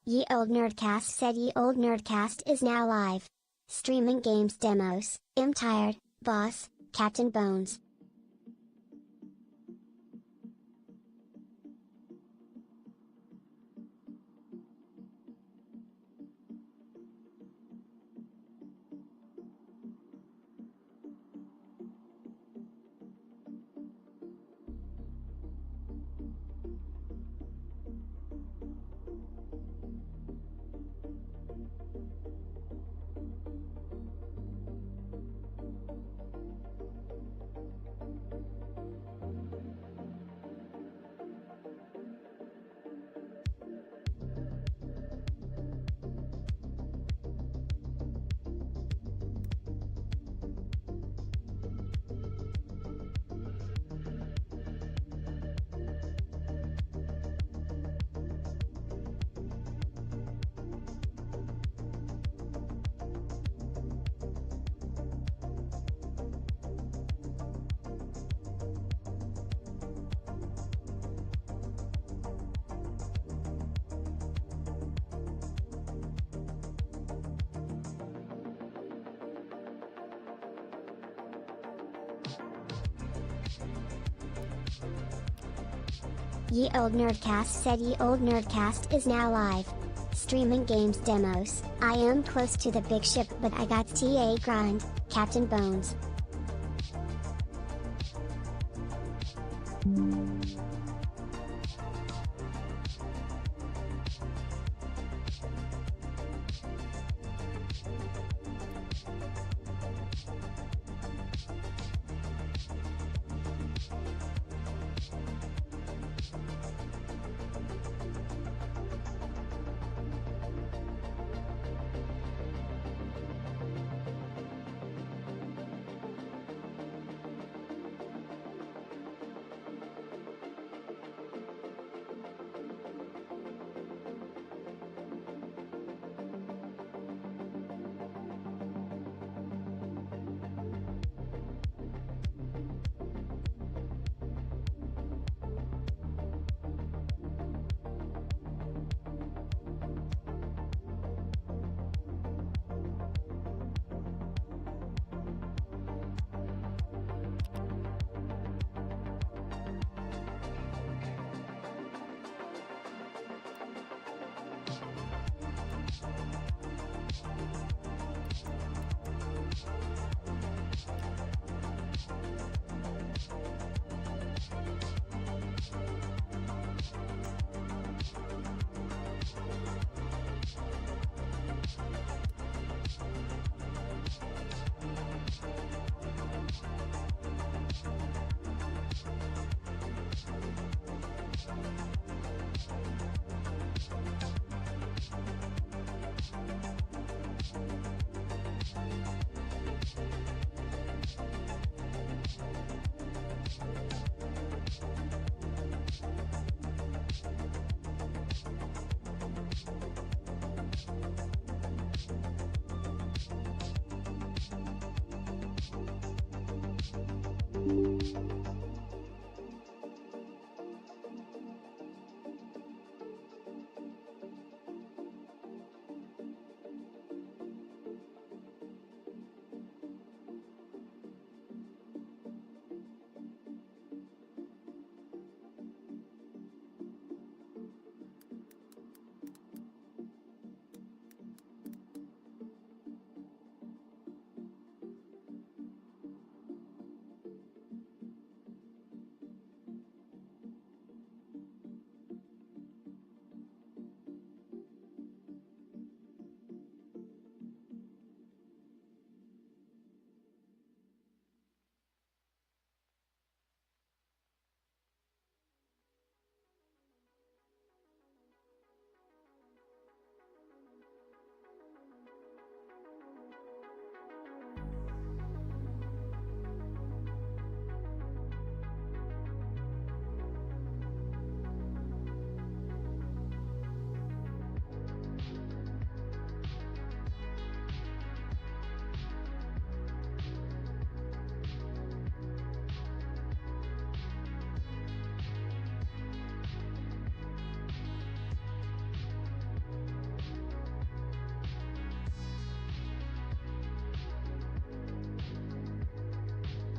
Ye Old Nerdcast said Ye Old Nerdcast is now live. Streaming games demos. I'm tired, boss, Captain Bones. Ye Old Nerdcast said Ye Old Nerdcast is now live. Streaming games demos. I am close to the big ship but I got TA grind, Captain Bones.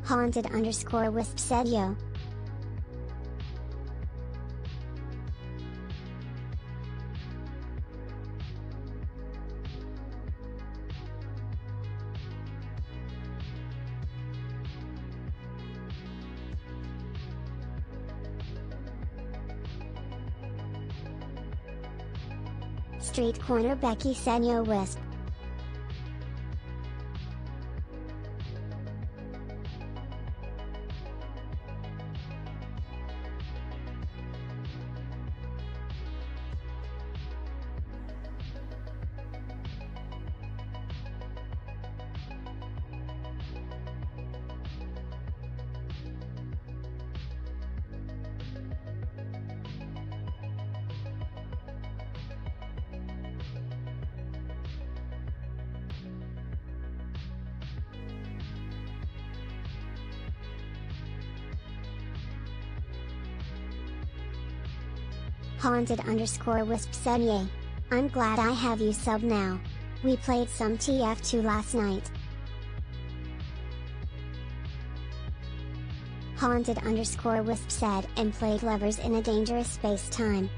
Haunted_Wisp said yo. Street Corner Becky said yo Wisp. Haunted_Wisp said yay. I'm glad I have you sub now. We played some TF2 last night. Haunted_Wisp said and played lovers in a dangerous space-time.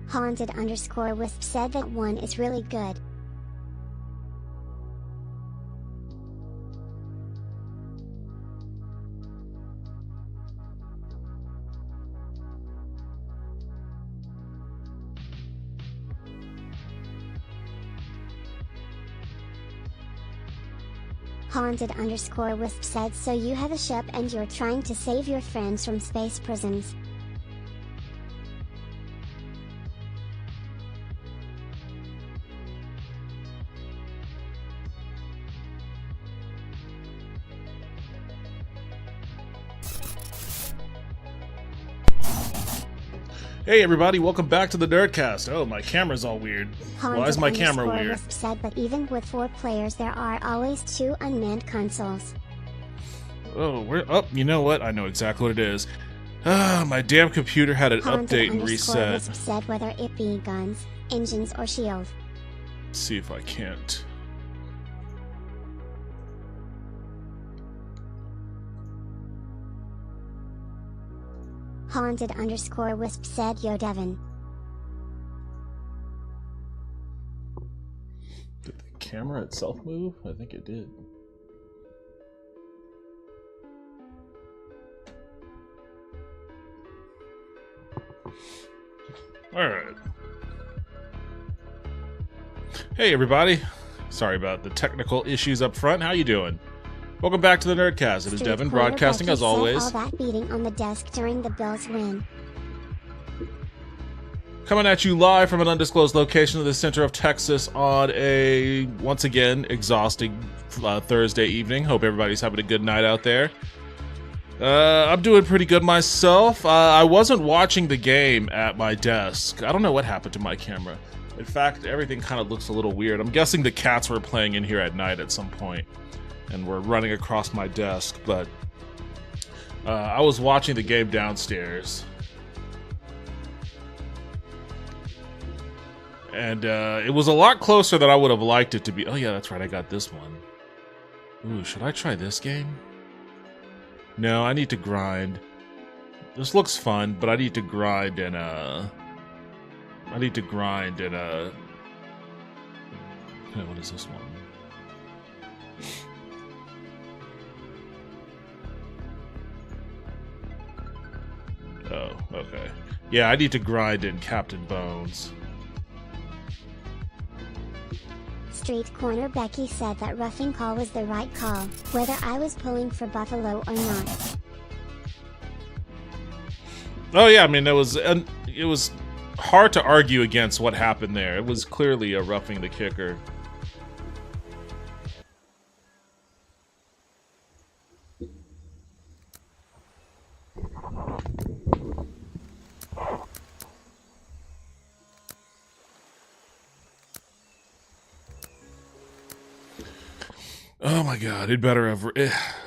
Haunted_Wisp said that one is really good. Haunted_Wisp said so you have a ship and you're trying to save your friends from space prisons. Hey everybody, welcome back to the Nerdcast. Oh, my camera's all weird. Why is my camera weird? Wisp said, but even with 4 players there are always 2 unmanned consoles. Oh, you know what? I know exactly what it is. My damn computer had an update and reset. Wisp said whether it be guns, engines, or shield. Let's see if I can't. Haunted_Wisp said yo Devin. Did the camera itself move? I think it did. Alright. Hey everybody. Sorry about the technical issues up front. How you doing? Welcome back to the Nerdcast. It is Devin, broadcasting as always. All that beating on the desk during the Bills win. Coming at you live from an undisclosed location of the center of Texas on a, once again, exhausting Thursday evening. Hope everybody's having a good night out there. I'm doing pretty good myself. I wasn't watching the game at my desk. I don't know what happened to my camera. In fact, everything kind of looks a little weird. I'm guessing the cats were playing in here at night at some point and were running across my desk, but I was watching the game downstairs. And it was a lot closer than I would have liked it to be. Oh yeah, that's right, I got this one. Ooh, should I try this game? No, I need to grind. This looks fun, but I need to grind and okay, what is this one? Oh, okay. Yeah, I need to grind in Captain Bones. Street Corner Becky said that roughing call was the right call, whether I was pulling for Buffalo or not. Oh yeah, I mean it was hard to argue against what happened there. It was clearly a roughing the kicker. Oh my god, it better have...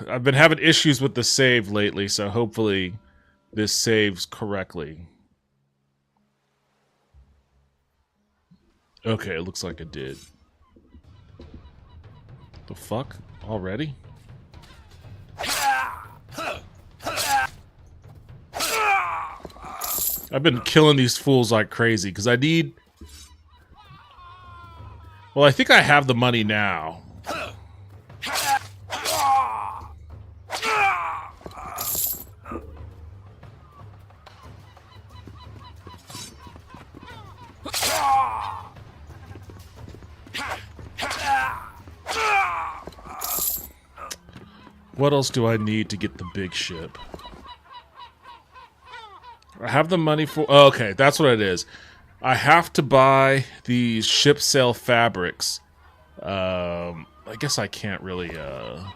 I've been having issues with the save lately, so hopefully this saves correctly. Okay, it looks like it did. The fuck? Already? I've been killing these fools like crazy, because I need... Well, I think I have the money now. What else do I need to get the big ship? I have the money for... Oh, okay, that's what it is. I have to buy these ship sail fabrics. I guess I can't really... I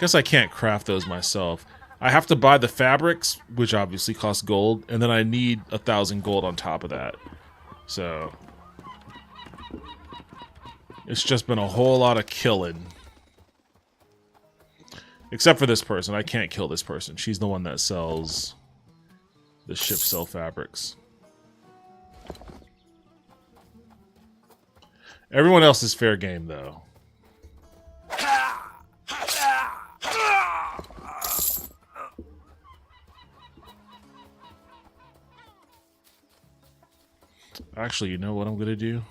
guess I can't craft those myself. I have to buy the fabrics, which obviously cost gold, and then I need 1,000 gold on top of that. So... It's just been a whole lot of killing. Except for this person. I can't kill this person. She's the one that sells the ship sell fabrics. Everyone else is fair game, though. Actually, you know what I'm going to do?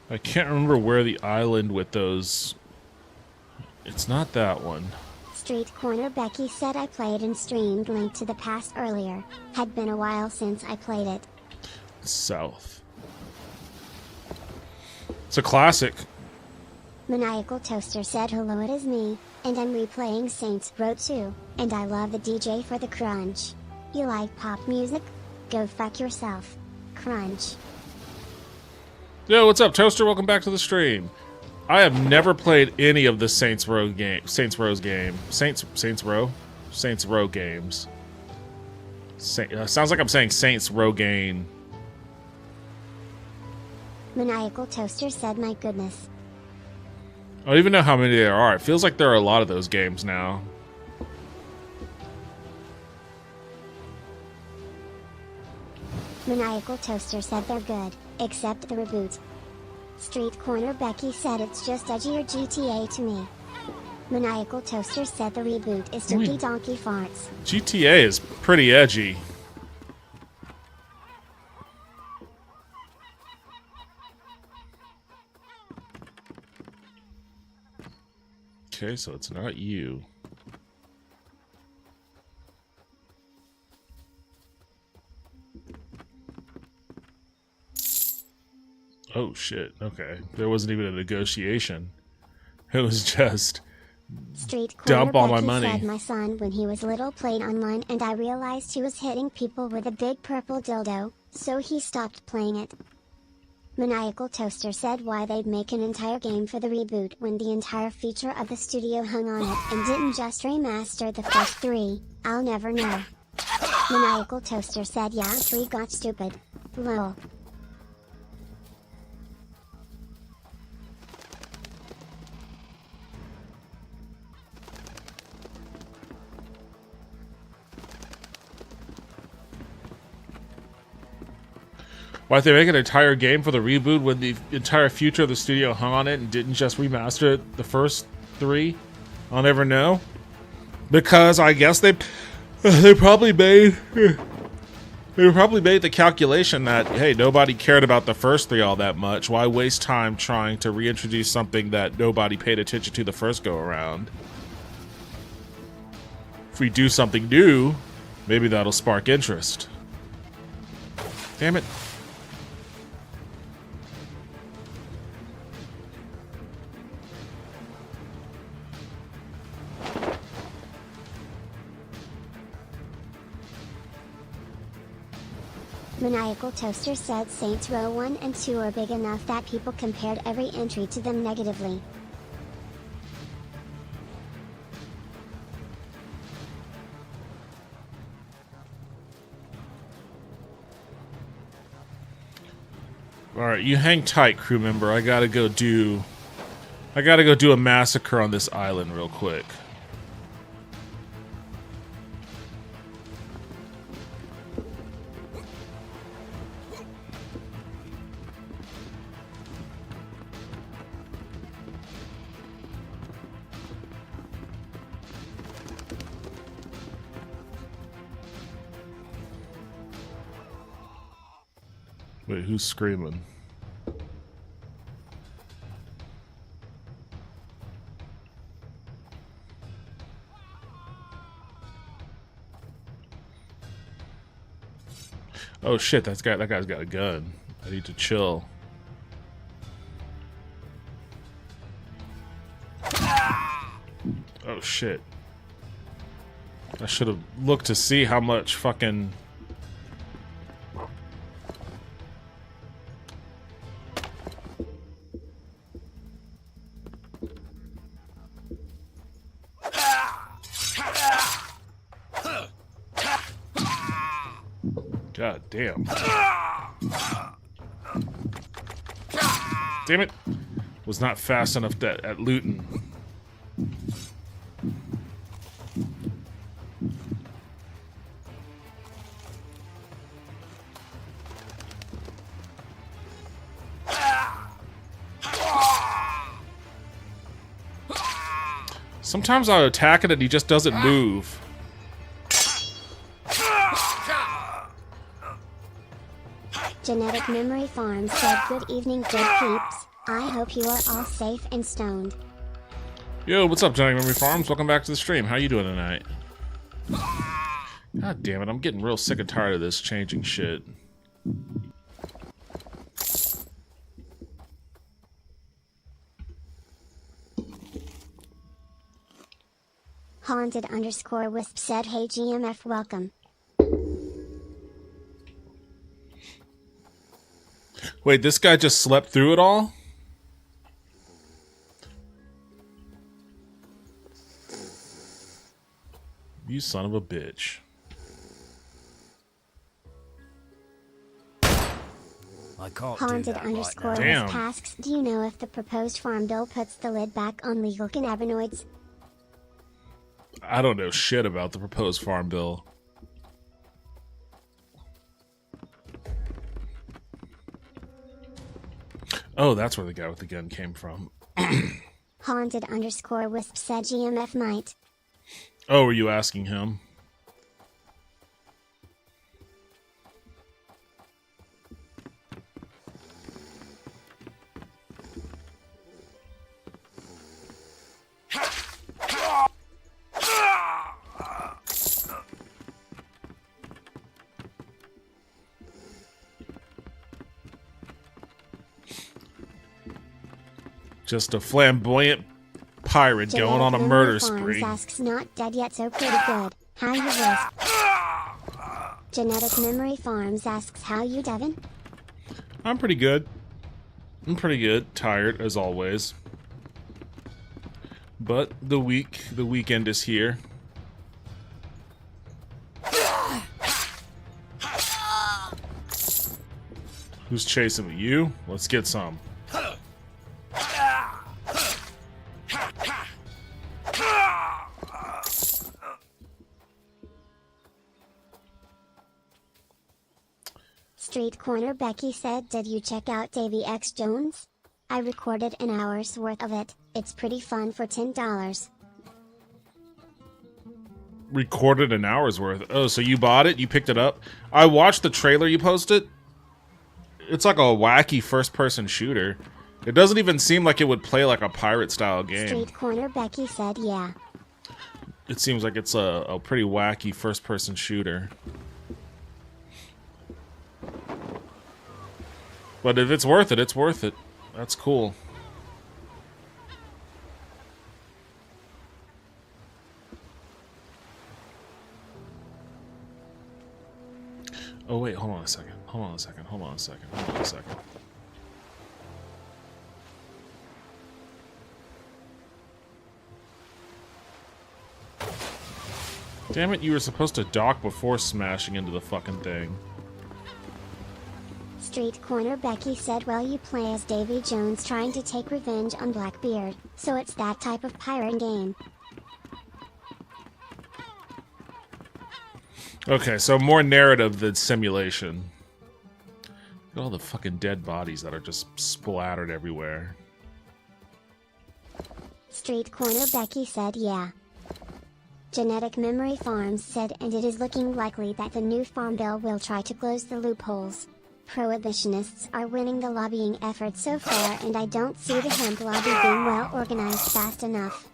I can't remember where the island with those... It's not that one. Street Corner Becky said I played and streamed Link to the Past earlier. Had been a while since I played it. South. It's a classic. Maniacal Toaster said hello, it is me, and I'm replaying Saints Row 2, and I love the DJ for the crunch. You like pop music? Go fuck yourself. Crunch. Yo, what's up, Toaster? Welcome back to the stream. I have never played any of the Saints Row games. Saints Row games. Sounds like I'm saying Saints Row game. Maniacal Toaster said, my goodness. I don't even know how many there are. It feels like there are a lot of those games now. Maniacal Toaster said they're good, except the reboot. Street Corner Becky said it's just edgier GTA to me. Maniacal Toaster said the reboot is Donkey Donkey Farts. GTA is pretty edgy. Okay, so it's not you. Oh shit, okay. There wasn't even a negotiation. It was just Street dump all my Becky money. said my son when he was little played online and I realized he was hitting people with a big purple dildo, so he stopped playing it. Maniacal Toaster said why they'd make an entire game for the reboot when the entire feature of the studio hung on it and didn't just remaster the first 3, I'll never know. Maniacal Toaster said yeah 3 got stupid. Lol. Why'd they make an entire game for the reboot when the entire future of the studio hung on it and didn't just remaster the first 3? I'll never know. Because I guess they probably made the calculation that, hey, nobody cared about the first 3 all that much. Why waste time trying to reintroduce something that nobody paid attention to the first go around? If we do something new, maybe that'll spark interest. Damn it. Maniacal Toaster said Saints Row 1 and 2 are big enough that people compared every entry to them negatively. Alright, you hang tight, crew member. I gotta go do a massacre on this island real quick. Wait, who's screaming? Oh shit, that guy's got a gun. I need to chill. Oh shit. I should have looked to see how much fucking... God damn. Damn it. Was not fast enough at looting. Sometimes I attack it and he just doesn't move. Genetic Memory Farm said, "Good evening, good peeps. I hope you are all safe and stoned." Yo, what's up, Genetic Memory Farms? Welcome back to the stream. How you doing tonight? God damn it, I'm getting real sick and tired of this changing shit. Haunted_Wisp said, "Hey GMF, welcome." Wait, this guy just slept through it all? You son of a bitch. I can't Haunted_Wisp asks, "Do you know if the proposed farm bill puts the lid back on legal cannabinoids?" I don't know shit about the proposed farm bill. Oh, that's where the guy with the gun came from. Haunted_Wisp said GMF might. Oh, were you asking him? Just a flamboyant pirate going on a murder spree. Asks, "Not dead yet, so pretty good. How you Wisp?" Genetic Memory Farms asks, "How you Devin?" I'm pretty good. I'm pretty good. Tired as always. But the weekend is here. Who's chasing me? You? Let's get some. Street Corner Becky said, "Did you check out Davy X Jones? I recorded an hour's worth of it. It's pretty fun for $10. Recorded an hour's worth. Oh, so you bought it? You picked it up? I watched the trailer you posted. It's like a wacky first-person shooter. It doesn't even seem like it would play like a pirate-style game. Street Corner Becky said, "Yeah." It seems like it's a pretty wacky first-person shooter. But if it's worth it, it's worth it. That's cool. Oh wait, hold on a second. hold on a second. Hold on a second. Hold on a second. Damn it, you were supposed to dock before smashing into the fucking thing. Street Corner Becky said, well, you play as Davy Jones trying to take revenge on Blackbeard, so it's that type of pirate game. Okay, so more narrative than simulation. Look at all the fucking dead bodies that are just splattered everywhere. Street Corner Becky said, yeah. Genetic Memory Farms said, and it is looking likely that the new farm bill will try to close the loopholes. Prohibitionists are winning the lobbying effort so far, and I don't see the hemp lobby being well organized fast enough.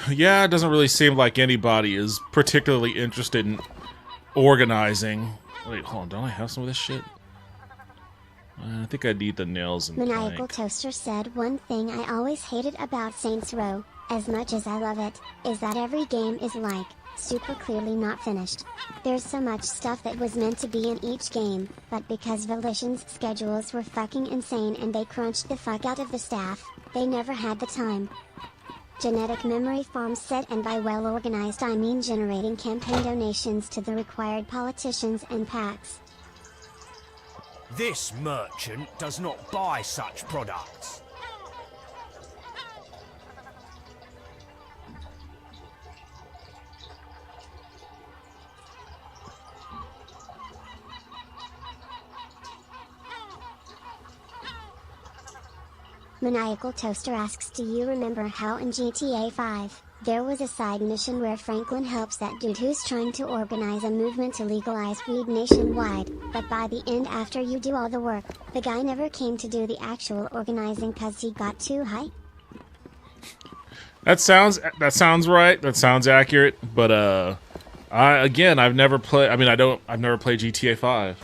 Yeah, it doesn't really seem like anybody is particularly interested in organizing. Wait, hold on, don't I have some of this shit? I think I need the nails and Maniacal plank. Toaster said, one thing I always hated about Saints Row, as much as I love it, is that every game is like, super clearly not finished. There's so much stuff that was meant to be in each game, but because Volition's schedules were fucking insane and they crunched the fuck out of the staff, they never had the time. Genetic Memory Farms said, and by well organized I mean generating campaign donations to the required politicians and PACs. This merchant does not buy such products. Maniacal Toaster asks, do you remember how in GTA 5, there was a side mission where Franklin helps that dude who's trying to organize a movement to legalize weed nationwide, but by the end, after you do all the work, the guy never came to do the actual organizing cause he got too high? That sounds right. That sounds accurate. But I've never played. I've never played GTA 5.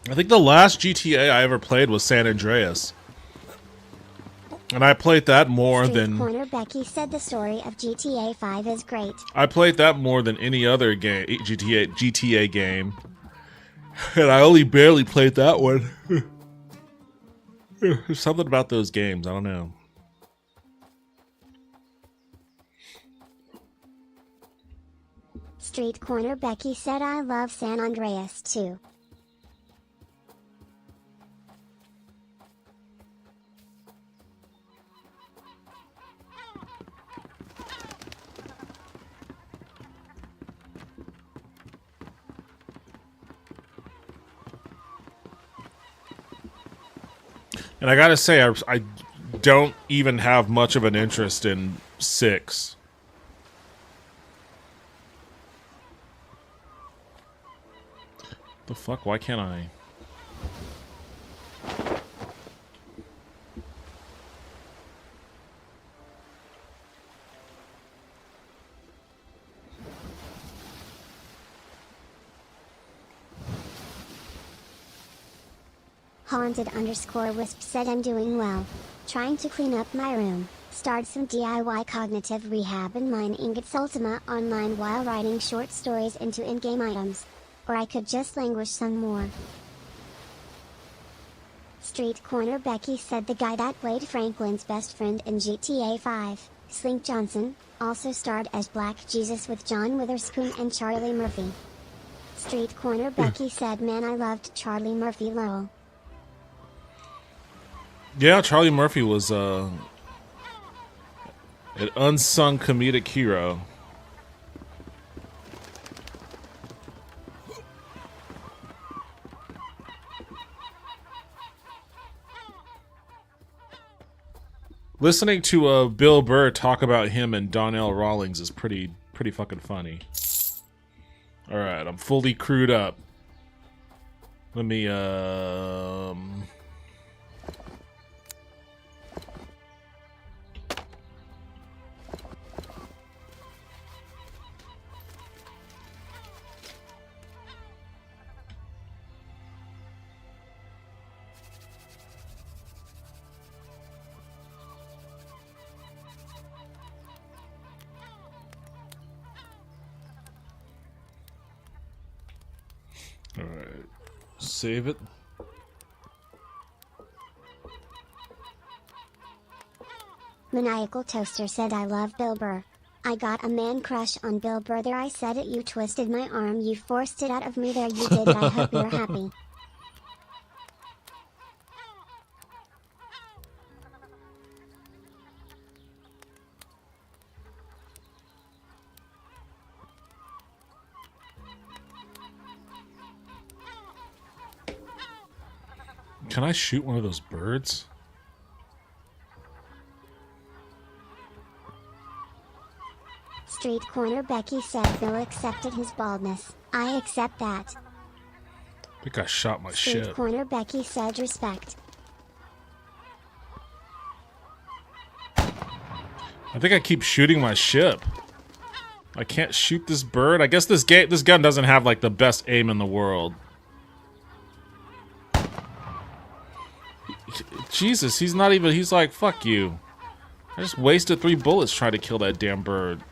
I think the last GTA I ever played was San Andreas, and I played that more than. Corner Becky said the story of GTA 5 is great. I played that more than any other game, GTA game, and I only barely played that one. There's something about those games, I don't know. Street Corner Becky said, I love San Andreas too. And I gotta say, I don't even have much of an interest in 6. The fuck? Why can't I? Haunted_Wisp said, I'm doing well. Trying to clean up my room, start some DIY cognitive rehab and mine Ingots Ultima online while writing short stories into in-game items. Or I could just languish some more. Street Corner Becky said, the guy that played Franklin's best friend in GTA 5, Slink Johnson, also starred as Black Jesus with John Witherspoon and Charlie Murphy. Street Corner Becky said, man, I loved Charlie Murphy lol. Yeah, Charlie Murphy was an unsung comedic hero. Listening to Bill Burr talk about him and Donnell Rawlings is pretty fucking funny. All right, I'm fully crewed up. Let me Alright. Save it. Maniacal Toaster said I love Bill Burr. I got a man crush on Bill Burr there. I said it, you twisted my arm, you forced it out of me there, you did it. I hope you're happy. Can I shoot one of those birds? Street Corner Becky said Bill accepted his baldness. I accept that. I think I shot my Street ship. Corner Becky said respect. I think I keep shooting my ship. I can't shoot this bird. I guess this gun doesn't have like the best aim in the world. Jesus, he's not even, he's like, fuck you. I just wasted 3 bullets trying to kill that damn bird.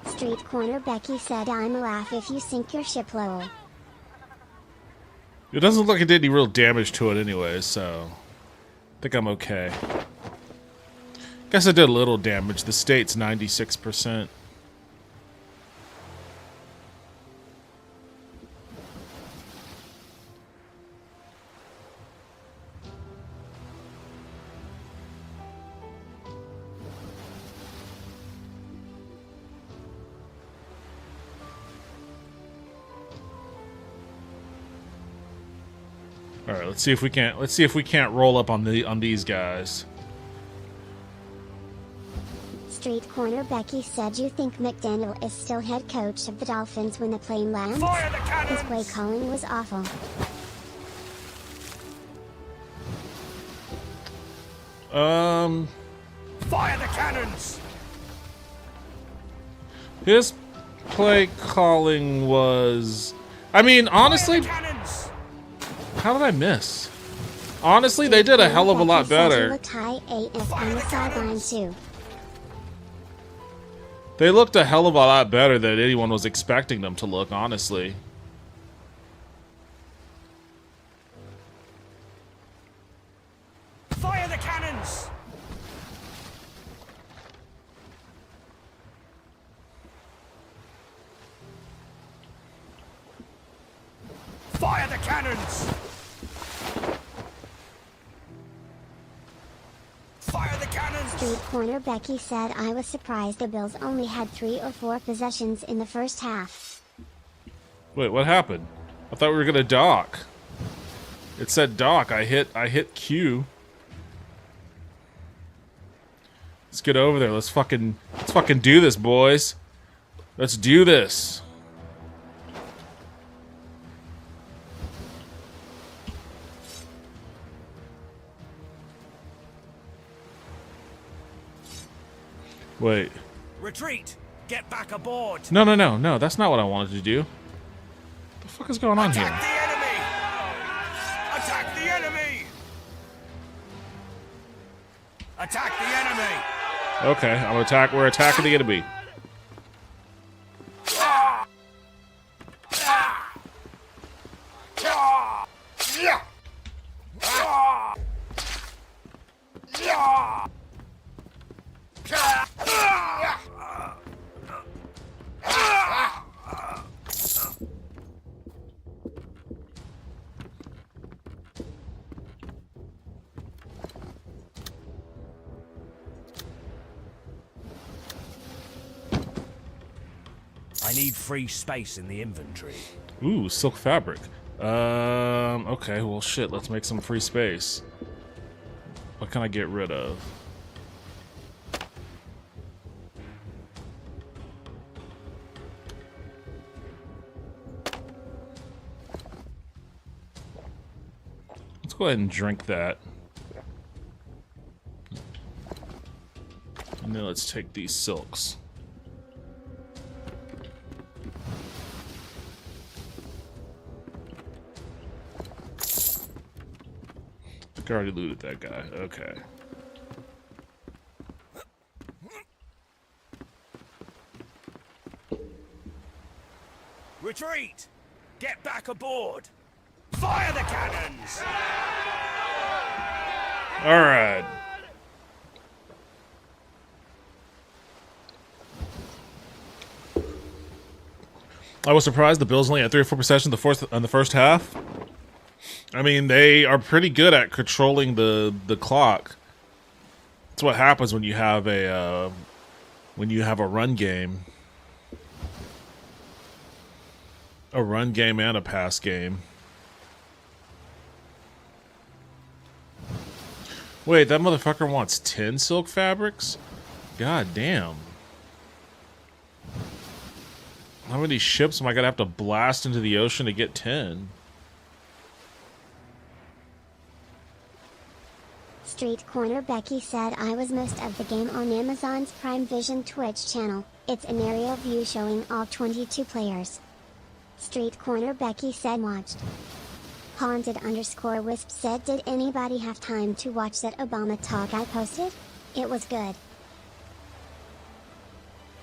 Street Corner Becky said I'm a laugh if you sink your ship, lol. It doesn't look like it did any real damage to it anyway, so I think I'm okay. Guess I did a little damage. The state's 96%. All right, let's see if we can't roll up on these guys. Street Corner Becky said you think McDaniel is still head coach of the Dolphins when the plane lands? Fire the cannons! His way calling was awful. Fire the cannons! His play calling was, I mean, honestly, Fire the cannons! how did I miss? Honestly, they did a hell of a lot Becky said you better. looked high AF on the sideline too. They looked a hell of a lot better than anyone was expecting them to look, honestly. Fire the cannons! Fire the cannons! Fire the cannons! Street Corner Becky said I was surprised the Bills only had 3 or 4 possessions in the first half. Wait, what happened? I thought we were gonna dock. It said dock. I hit Q. Let's get over there. Let's fucking do this, boys. Let's do this. Wait. Retreat! Get back aboard! No, that's not what I wanted to do. What the fuck is going on here? Attack the enemy! Attack the enemy! Attack the enemy! Okay, we're attacking the enemy. I need free space in the inventory. Ooh, silk fabric. Okay, well shit, let's make some free space. What can I get rid of? Let's go ahead and drink that. And then let's take these silks. I already looted that guy. Okay. Retreat! Get back aboard! Fire the cannons! All right. I was surprised the Bills only had 3 or 4 possessions in the first half. I mean, they are pretty good at controlling the clock. That's what happens when you have a run game. A run game and a pass game. Wait, that motherfucker wants 10 silk fabrics? God damn. How many ships am I gonna have to blast into the ocean to get 10? Street Corner Becky said I was most of the game on Amazon's Prime Vision Twitch channel. It's an aerial view showing all 22 players. Street Corner Becky said watched. Haunted_Wisp said did anybody have time to watch that Obama talk I posted? It was good.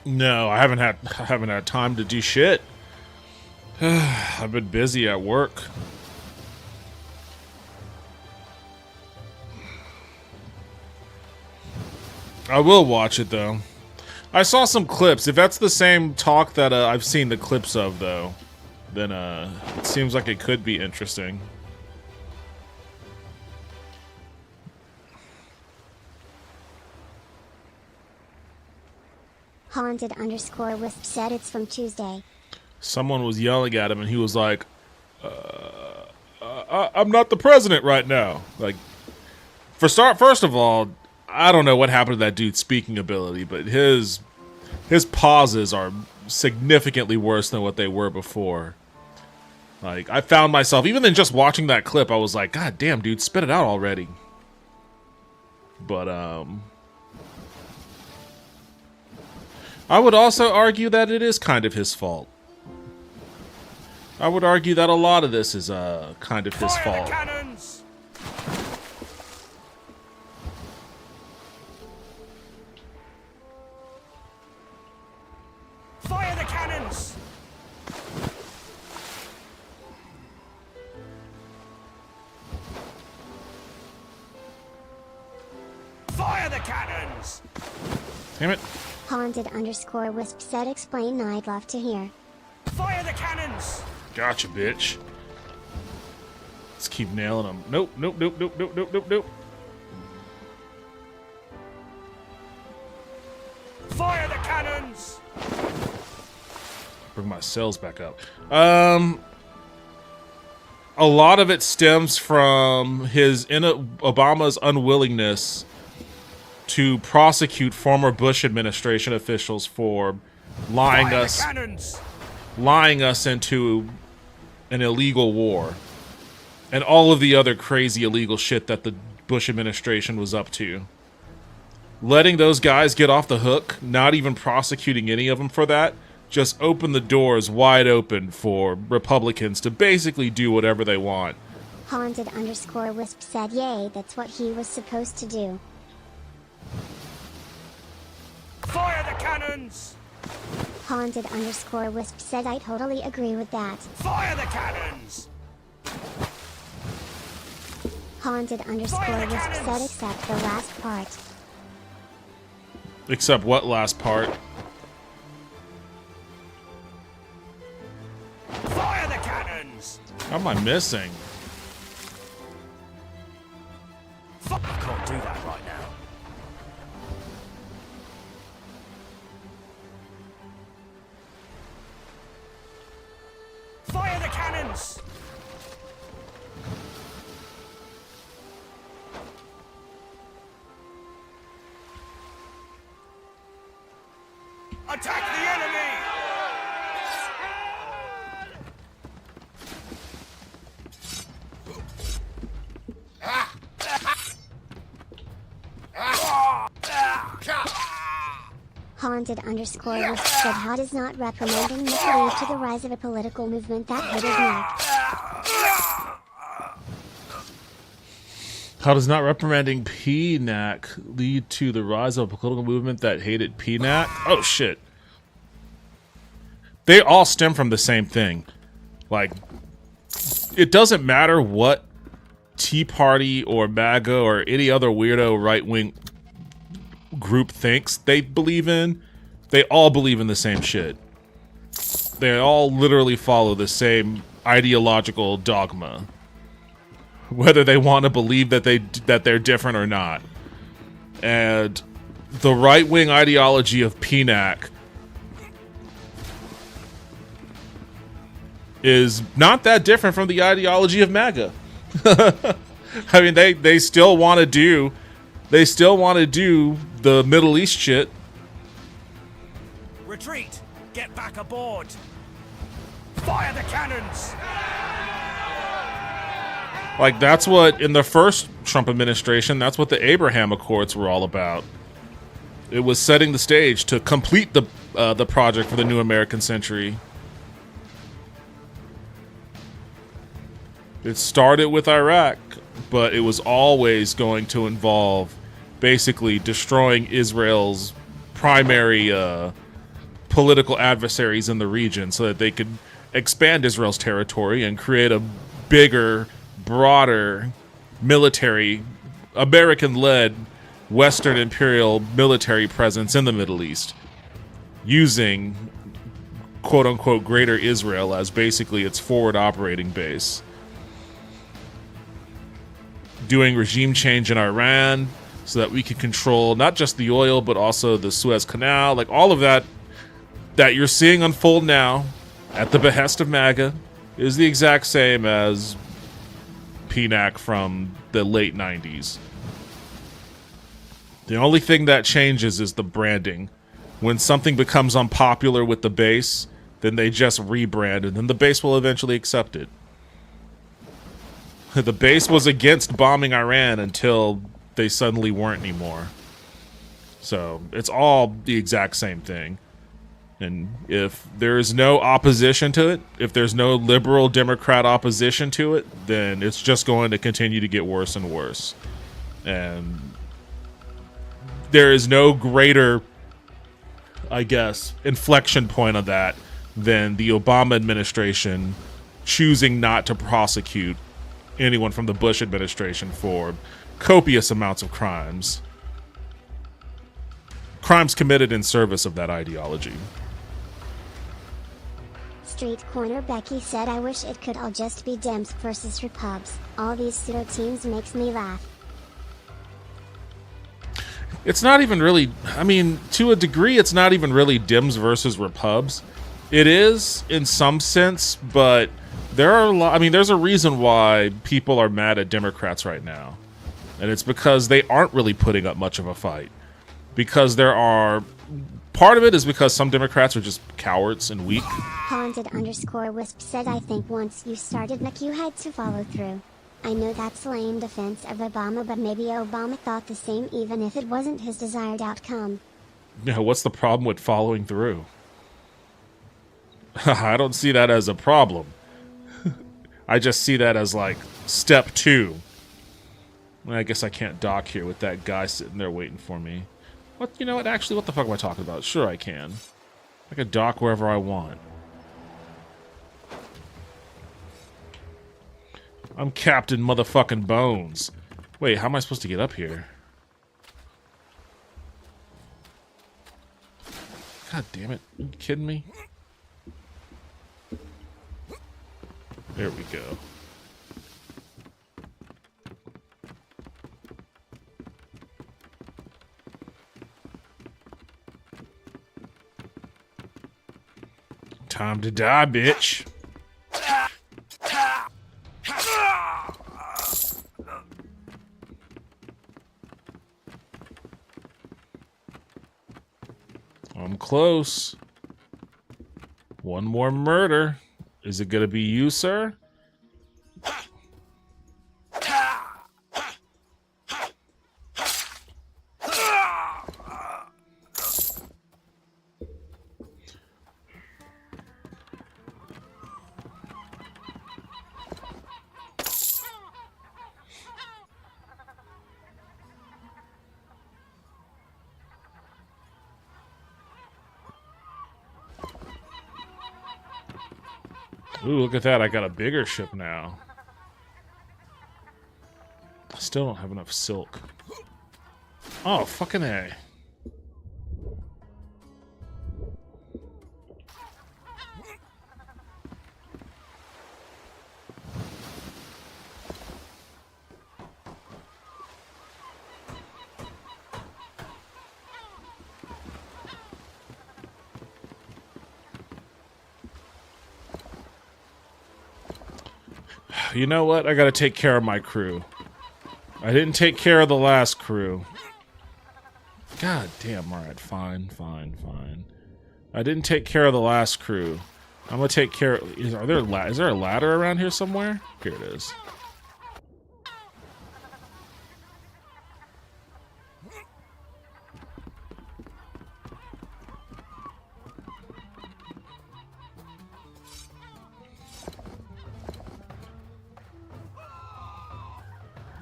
No, I haven't had time to do shit. I've been busy at work. I will watch it though. I saw some clips. If that's the same talk that I've seen the clips of though, then it seems like it could be interesting. Haunted_Wisp said it's from Tuesday. Someone was yelling at him and he was like, I'm not the president right now. Like, first of all, I don't know what happened to that dude's speaking ability, but his pauses are significantly worse than what they were before. Like, I found myself, even in just watching that clip, I was like, God damn, dude, spit it out already. But, I would also argue that it is kind of his fault. I would argue that a lot of this is kind of his fault. Cannons! Fire the cannons! Fire the cannons! Damn it. Haunted_Wisp said explain I'd love to hear. Fire the cannons! Gotcha, bitch. Let's keep nailing them. Nope, nope, nope, nope, nope, nope, nope, nope. Fire the cannons! Bring my cells back up. A lot of it stems from Obama's unwillingness to prosecute former Bush administration officials for lying us into an illegal war and all of the other crazy illegal shit that the Bush administration was up to. Letting those guys get off the hook, not even prosecuting any of them for that, just opened the doors wide open for Republicans to basically do whatever they want. Haunted_Wisp said yay, that's what he was supposed to do. Fire the cannons! Haunted_Wisp said I totally agree with that. Fire the cannons! Haunted_Wisp said except the last part. Except what last part? Fire the cannons! How am I missing? I can't do that right now. Fire the cannons! Attack the enemy! Haunted_Wisp said how does not reprimanding Nick lead to the rise of a political movement that hated Nick? How does not reprimanding PNAC lead to the rise of a political movement that hated PNAC? Oh, shit. they all stem from the same thing. Like, it doesn't matter what Tea Party or MAGA or any other weirdo right-wing group thinks they believe in. They all believe in the same shit. They all literally follow the same ideological dogma, whether they want to believe that they're different or not. And the right-wing ideology of PNAC is not that different from the ideology of MAGA. I mean, they still want to do the Middle East shit. Retreat! Get back aboard! Fire the cannons! Like, that's what, in the first Trump administration, that's what the Abraham Accords were all about. It was setting the stage to complete the project for the new American century. It started with Iraq, but it was always going to involve basically destroying Israel's primary political adversaries in the region so that they could expand Israel's territory and create a bigger, broader military, American-led Western imperial military presence in the Middle East, using quote-unquote Greater Israel as basically its forward operating base. Doing regime change in Iran so that we can control not just the oil, but also the Suez Canal. Like, all of that you're seeing unfold now at the behest of MAGA is the exact same as PNAC from the late 90s. The only thing that changes is the branding. When something becomes unpopular with the base, then they just rebrand, and then the base will eventually accept it. The base was against bombing Iran until they suddenly weren't anymore. So it's all the exact same thing. And if there's no opposition to it, if there's no liberal Democrat opposition to it, then it's just going to continue to get worse and worse. And there is no greater, I guess, inflection point of that than the Obama administration choosing not to prosecute anyone from the Bush administration for copious amounts of crimes committed in service of that ideology. Street Corner Becky said, I wish it could all just be Dems versus Repubs. All these pseudo teams makes me laugh. It's not even really, I mean, to a degree, it's not even really Dems versus Repubs. It is in some sense, but there are a lot, I mean, there's a reason why people are mad at Democrats right now. And it's because they aren't really putting up much of a fight. Because part of it is because some Democrats are just cowards and weak. Haunted_Wisp said, I think once you started Nick, you had to follow through. I know that's lame defense of Obama, but maybe Obama thought the same even if it wasn't his desired outcome. Yeah, what's the problem with following through? I don't see that as a problem. I just see that as like step 2. I guess I can't dock here with that guy sitting there waiting for me. What, you know what, actually, what the fuck am I talking about? Sure I can. I can dock wherever I want. I'm Captain Motherfucking Bones. Wait, how am I supposed to get up here? God damn it. Are you kidding me? There we go. Time to die, bitch. I'm close. One more murder. Is it gonna be you, sir? Ooh, look at that. I got a bigger ship now. I still don't have enough silk. Oh, fucking A. You know what? I gotta take care of my crew. I didn't take care of the last crew. God damn, alright, fine. I didn't take care of the last crew. I'm gonna take care of... Is there a ladder around here somewhere? Here it is.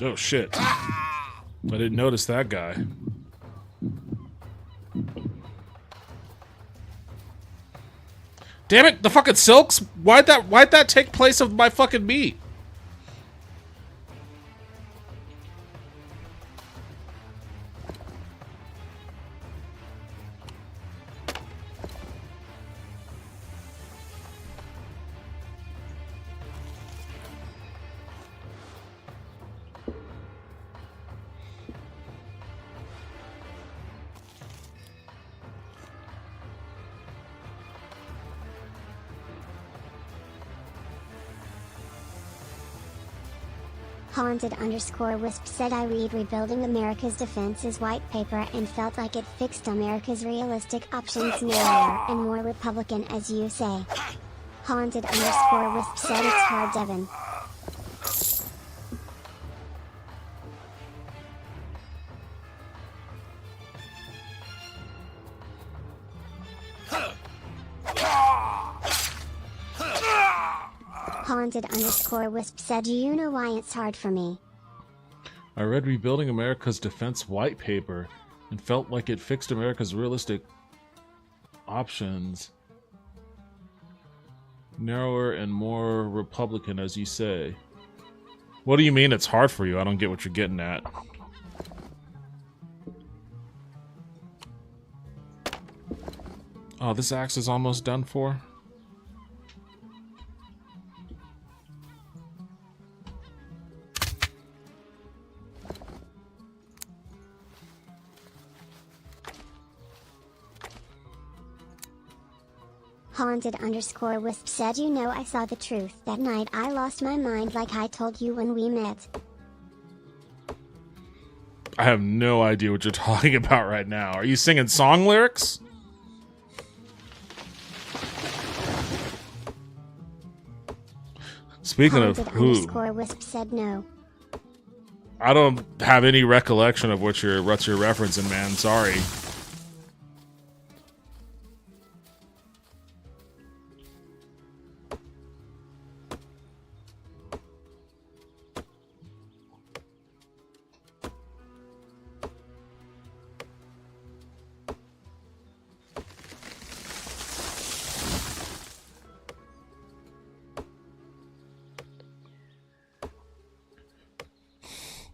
Oh shit. I didn't notice that guy. Damn it, the fucking silks? Why'd that take place of my fucking meat? Haunted_Wisp said I read Rebuilding America's Defenses white paper and felt like it fixed America's realistic options narrower and more Republican as you say. Haunted_Wisp said it's hard, Devin. Haunted_Wisp said, do you know why it's hard for me? I read Rebuilding America's Defense white paper and felt like it fixed America's realistic options. Narrower and more Republican, as you say. What do you mean it's hard for you? I don't get what you're getting at. Oh, this axe is almost done for? Haunted_Wisp said, you know, I saw the truth that night. I lost my mind like I told you when we met. I have no idea what you're talking about right now. Are you singing song lyrics? Speaking of who, Haunted_Wisp said no. I don't have any recollection of what you're referencing, man. Sorry.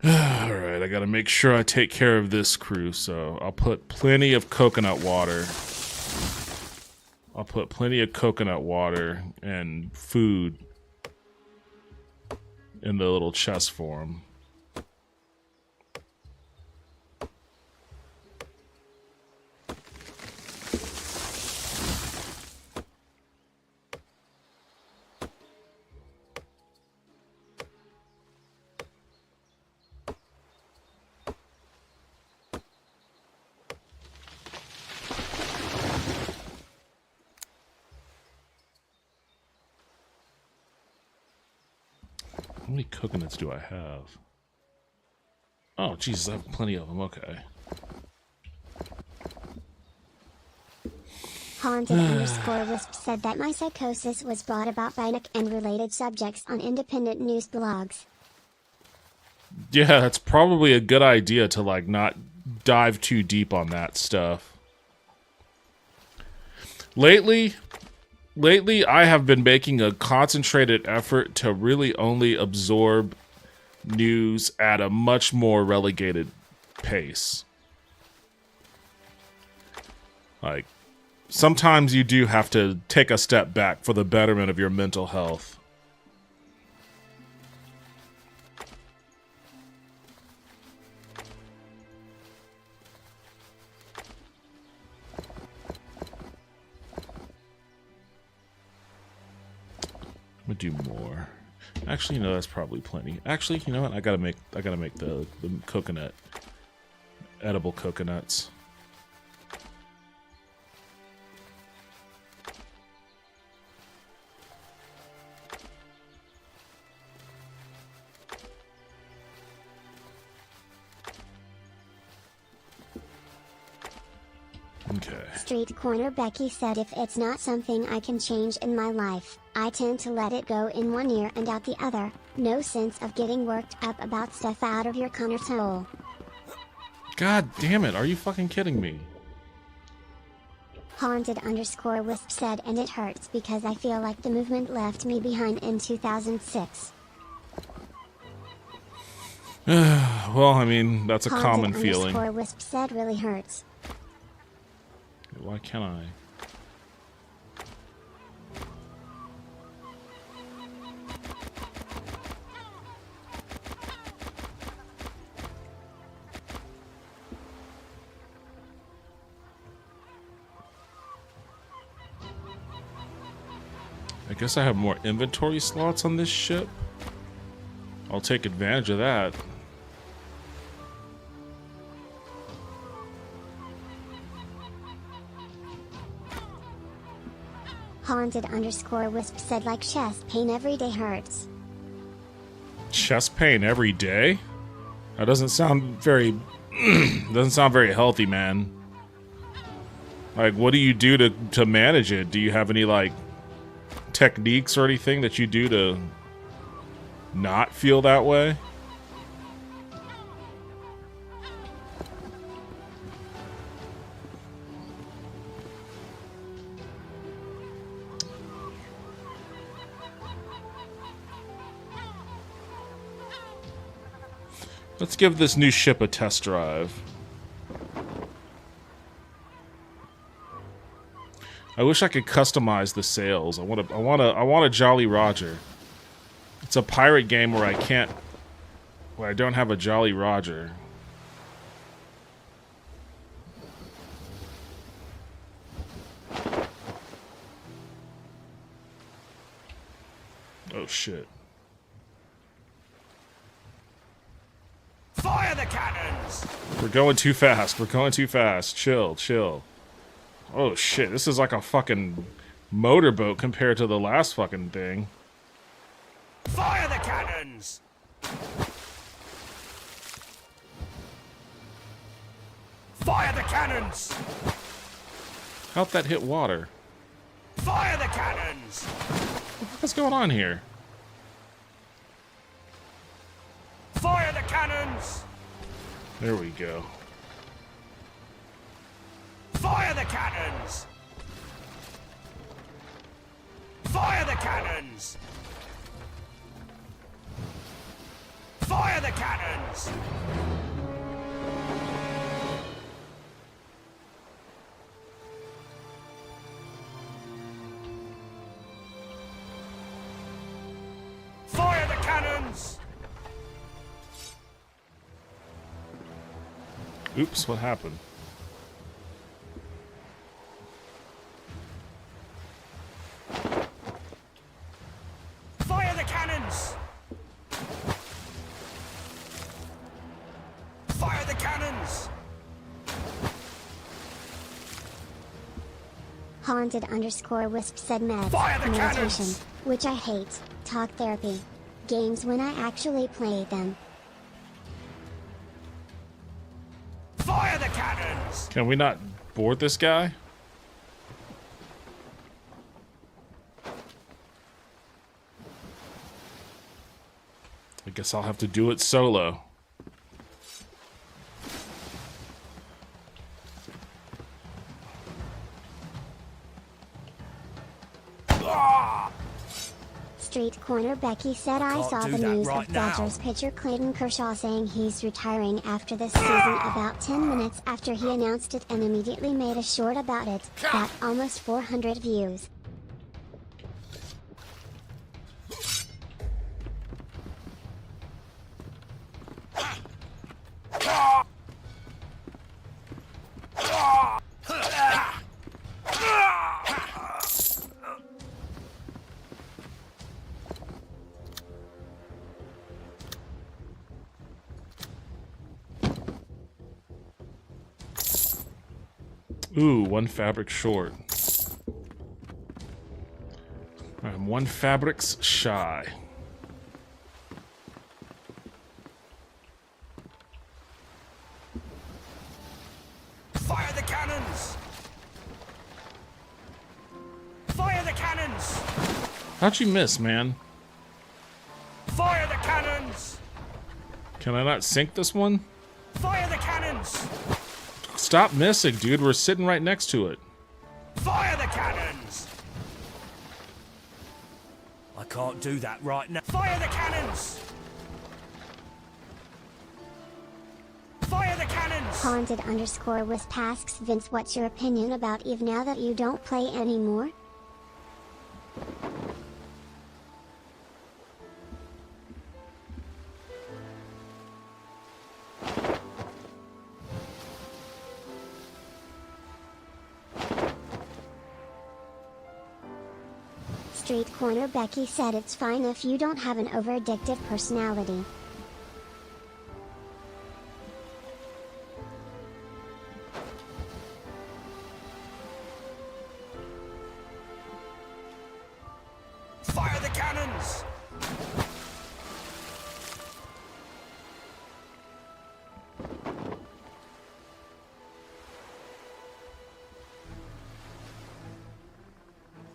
Alright, I gotta make sure I take care of this crew, so I'll put plenty of coconut water. I'll put plenty of coconut water and food in the little chest for them. How many coconuts do I have? Oh, Jesus, I have plenty of them. Okay. Haunted_Wisp said that my psychosis was brought about by Nick and related subjects on independent news blogs. Yeah, that's probably a good idea to, like, not dive too deep on that stuff. Lately, lately I have been making a concentrated effort to really only absorb news at a much more relegated pace. Like, sometimes you do have to take a step back for the betterment of your mental health. I'm gonna do more. Actually, no, that's probably plenty. Actually, you know what? I gotta make the coconut, edible coconuts. Okay. Street Corner Becky said if it's not something I can change in my life, I tend to let it go in one ear and out the other. No sense of getting worked up about stuff out of your control. God damn it, are you fucking kidding me? Haunted_Wisp said, and it hurts because I feel like the movement left me behind in 2006. Well, I mean, that's a common feeling. Haunted_Wisp said really hurts. Why can't I? I guess I have more inventory slots on this ship. I'll take advantage of that. Haunted_Wisp said like chest pain every day hurts. Chest pain every day? That doesn't sound very doesn't sound very healthy, man. Like, what do you do to manage it? Do you have any like techniques or anything that you do to not feel that way? Let's give this new ship a test drive. I wish I could customize the sails. I want a Jolly Roger. It's a pirate game where I don't have a Jolly Roger. Oh shit. Fire the cannons! We're going too fast. We're going too fast. Chill, chill. Oh shit, this is like a fucking motorboat compared to the last fucking thing. Fire the cannons! Fire the cannons! How'd that hit water? Fire the cannons! What's going on here? Fire the cannons! There we go. Fire the cannons! Fire the cannons! Fire the cannons! Fire the cannons! Oops, what happened? Fire the cannons! Fire the cannons! Haunted_Wisp said Fire the meditation, cannons! which I hate, talk therapy, games when I actually play them. Fire the cannons! Can we not board this guy? I guess I'll have to do it solo. Street Corner Becky said, I Can't saw do the that news right of now. Dodgers pitcher Clayton Kershaw saying he's retiring after this season about 10 minutes after he announced it, and immediately made a short about it. Got almost 400 views. Ooh, one fabric short. I'm one fabrics shy. Fire the cannons! Fire the cannons! How'd you miss, man? Fire the cannons! Can I not sink this one? Fire the cannons! Stop missing, dude. We're sitting right next to it. Fire the cannons! I can't do that right now. Fire the cannons! Fire the cannons! Haunted_Wisp asks, Vince, what's your opinion about Eve now that you don't play anymore? Street Corner Becky said it's fine if you don't have an over-addictive personality. Fire the cannons!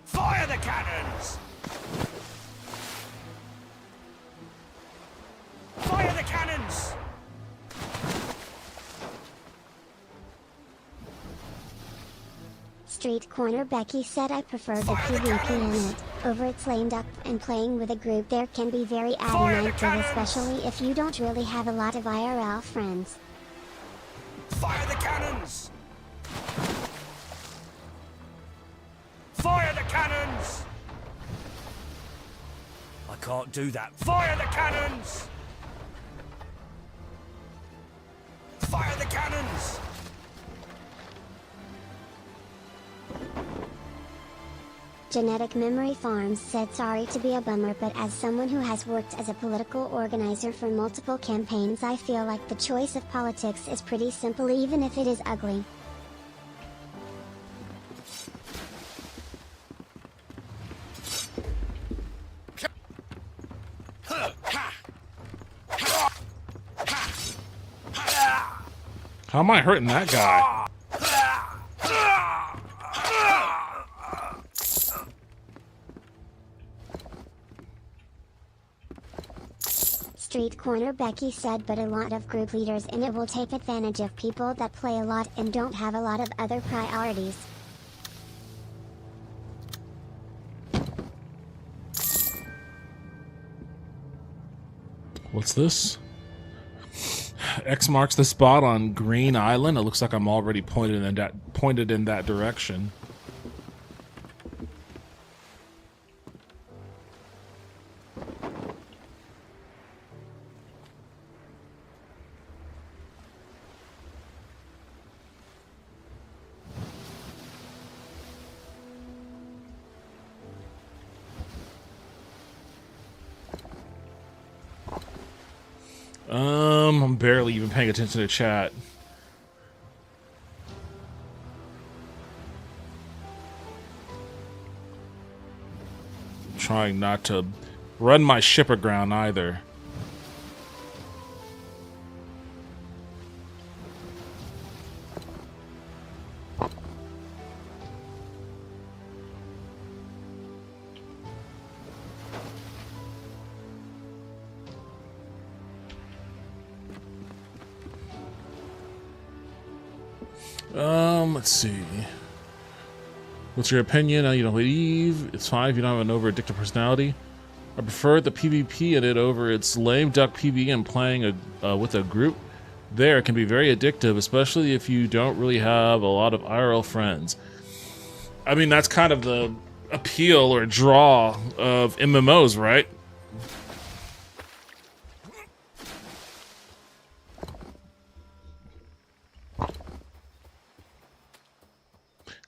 Fire the cannons! Fire the cannons! Street Corner Becky said, I prefer the PvP in it, over its lamed up, and playing with a group there can be very addictive, especially if you don't really have a lot of IRL friends. Fire the cannons! Fire the cannons! I can't do that. Fire the cannons! Fire the cannons! Genetic Memory Farms said, sorry to be a bummer, but as someone who has worked as a political organizer for multiple campaigns, I feel like the choice of politics is pretty simple, even if it is ugly. How am I hurting that guy? Street Corner Becky said, but a lot of group leaders in it will take advantage of people that play a lot and don't have a lot of other priorities. What's this? X marks the spot on Green Island. It looks like I'm already pointed in that direction. I'm barely even paying attention to chat. Trying not to run my ship aground either. Let's see. What's your opinion? You don't believe it's fine if you don't have an over addictive personality. I prefer the PvP in it over its lame duck PvE, and playing with a group there can be very addictive, especially if you don't really have a lot of IRL friends. I mean, that's kind of the appeal or draw of MMOs, right?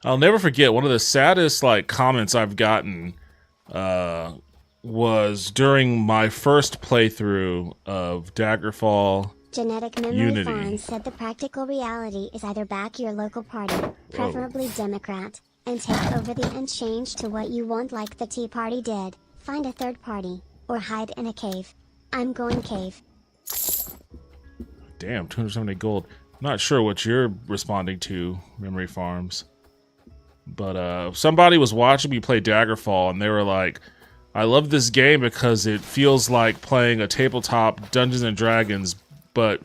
I'll never forget one of the saddest comments I've gotten was during my first playthrough of Daggerfall Genetic Memory Unity. Farms said the practical reality is either back your local party, preferably Democrat, and take over and change to what you want like the Tea Party did, find a third party, or hide in a cave. I'm going cave. Damn, 270 gold. I'm not sure what you're responding to, Memory Farms. But somebody was watching me play Daggerfall, and they were like, I love this game because it feels like playing a tabletop Dungeons and Dragons, but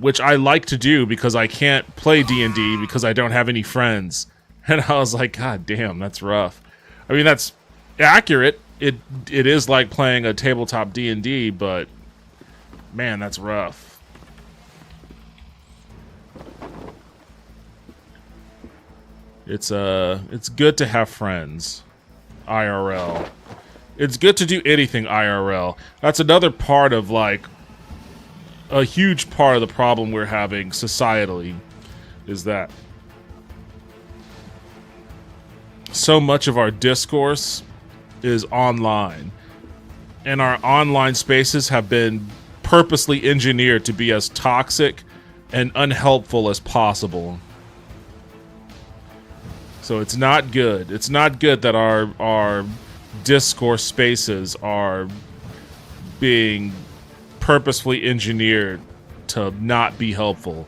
which I like to do because I can't play D&D because I don't have any friends. And I was like, God damn, that's rough. I mean, that's accurate. It is like playing a tabletop D&D, but man, that's rough. It's good to have friends, IRL. It's good to do anything IRL. That's another part of a huge part of the problem we're having societally, is that so much of our discourse is online, and our online spaces have been purposely engineered to be as toxic and unhelpful as possible. So it's not good. It's not good that our discourse spaces are being purposefully engineered to not be helpful,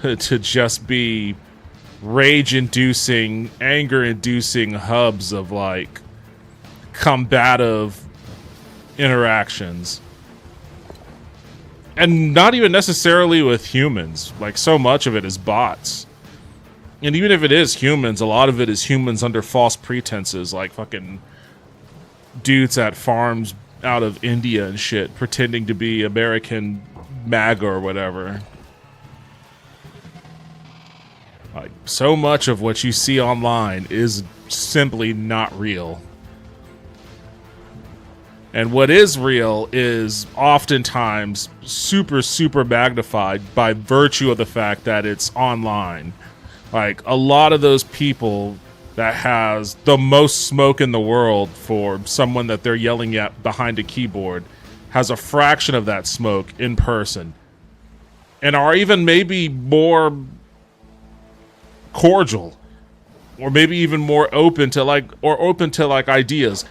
to just be rage-inducing, anger-inducing hubs of combative interactions. And not even necessarily with humans. So much of it is bots. And even if it is humans, a lot of it is humans under false pretenses, like fucking dudes at farms out of India and shit, pretending to be American MAGA or whatever. So much of what you see online is simply not real. And what is real is oftentimes super, super magnified by virtue of the fact that it's online. A lot of those people that has the most smoke in the world for someone that they're yelling at behind a keyboard has a fraction of that smoke in person. And are even maybe more cordial. Or maybe even more open to ideas.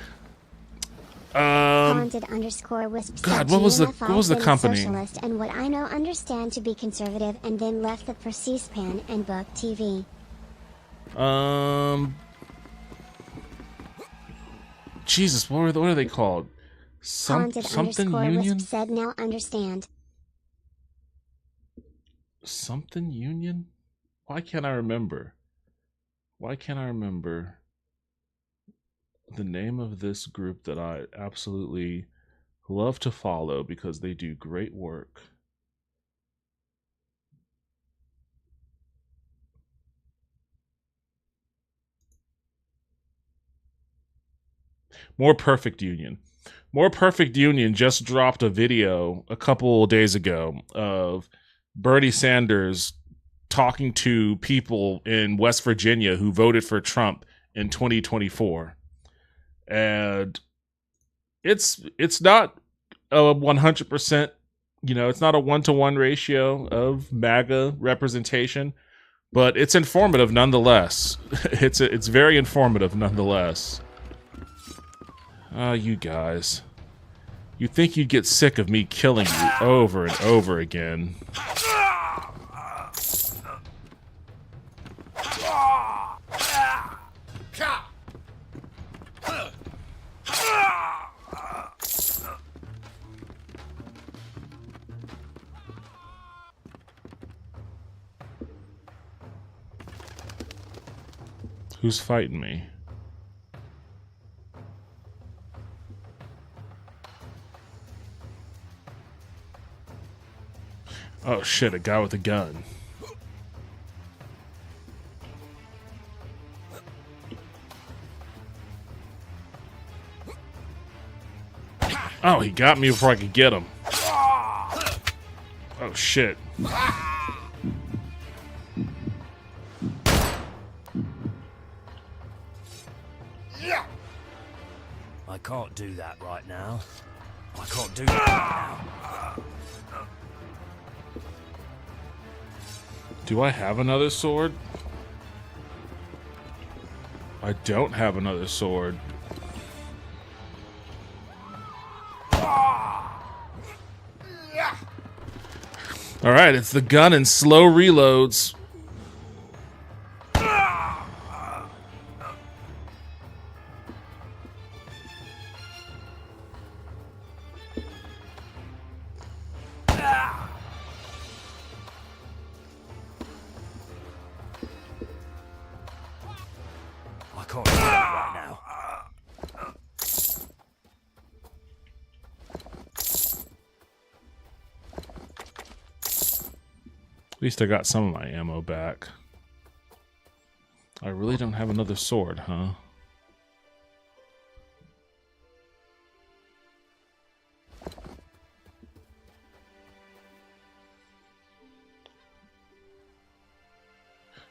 _wisp God, what was the company? Socialist and what I know understand to be conservative, and then left the for C-SPAN and book TV. Jesus, what are they called? Something Union? Wisp said now understand. Something Union? Why can't I remember? The name of this group that I absolutely love to follow because they do great work. More Perfect Union. More Perfect Union just dropped a video a couple days ago of Bernie Sanders talking to people in West Virginia who voted for Trump in 2024. And it's not a 100%, it's not a 1-to-1 ratio of MAGA representation, but it's informative nonetheless. It's very informative nonetheless. You guys. You'd think you'd get sick of me killing you over and over again. Who's fighting me? Oh shit, a guy with a gun. Oh, he got me before I could get him. Oh shit. I can't do that right now. I can't do that right now. Do I have another sword? I don't have another sword. Alright, it's the gun and slow reloads. I can't do that right now. At least I got some of my ammo back. I really don't have another sword, huh?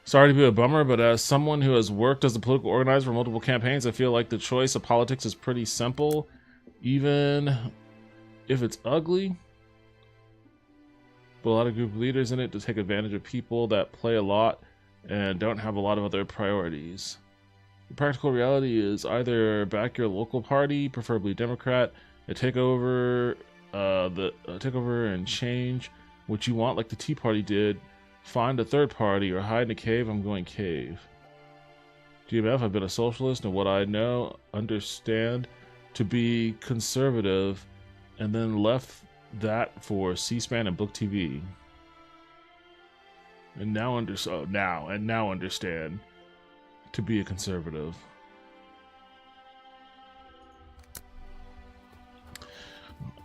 Sorry to be a bummer, but as someone who has worked as a political organizer for multiple campaigns, I feel like the choice of politics is pretty simple, even if it's ugly. But a lot of group leaders in it to take advantage of people that play a lot and don't have a lot of other priorities. The practical reality is either back your local party, preferably Democrat, and take over and change what you want, like the Tea Party did. Find a third party or hide in a cave. I'm going cave. GMF, I've been a socialist and what I understand to be conservative, and then left that for C-SPAN and Book TV. And now understand to be a conservative.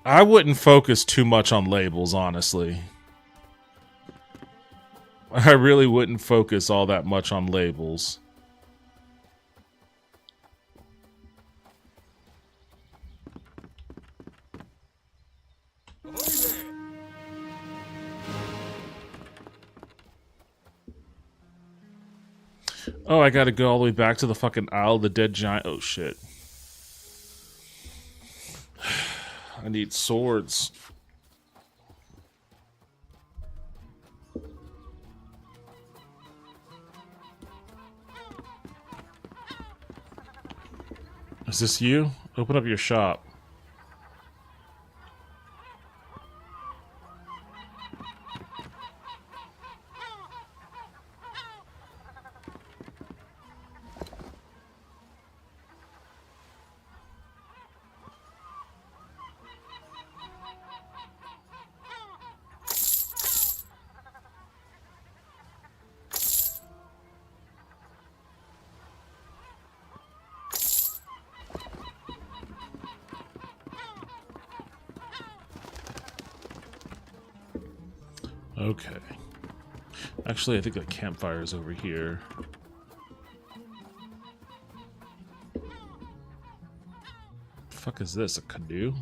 I wouldn't focus too much on labels, honestly. I really wouldn't focus all that much on labels. Oh, I gotta go all the way back to the fucking Isle of the Dead Giant. Oh, shit. I need swords. Is this you? Open up your shop. Okay. Actually, I think the campfire is over here. The fuck is this? A canoe?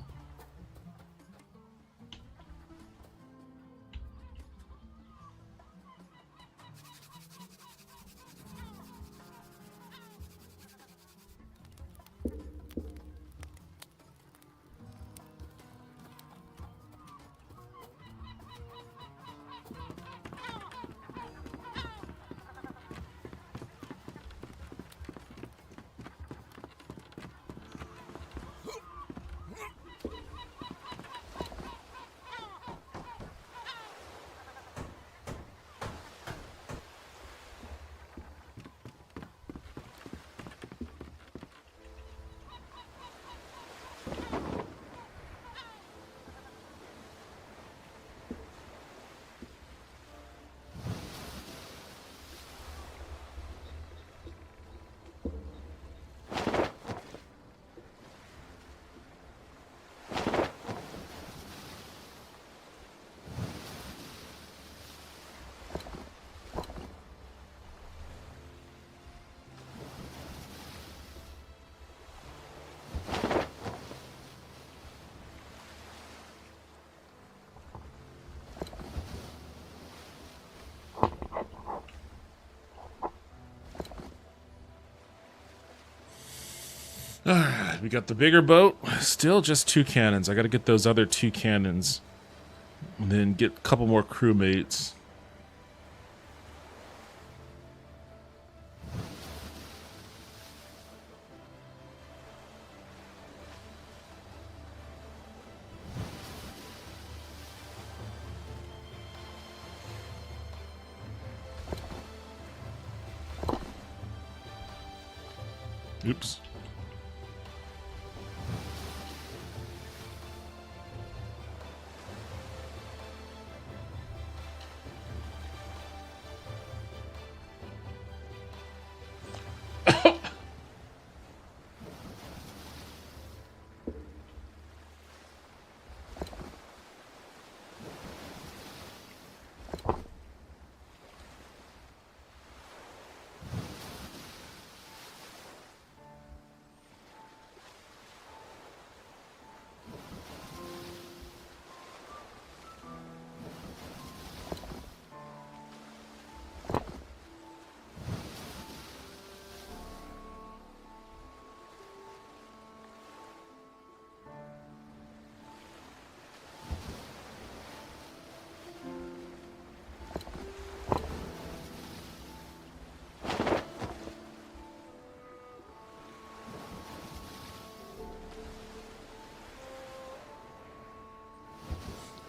Alright, we got the bigger boat. Still just 2 cannons. I gotta get those other 2 cannons. And then get a couple more crewmates. Oops.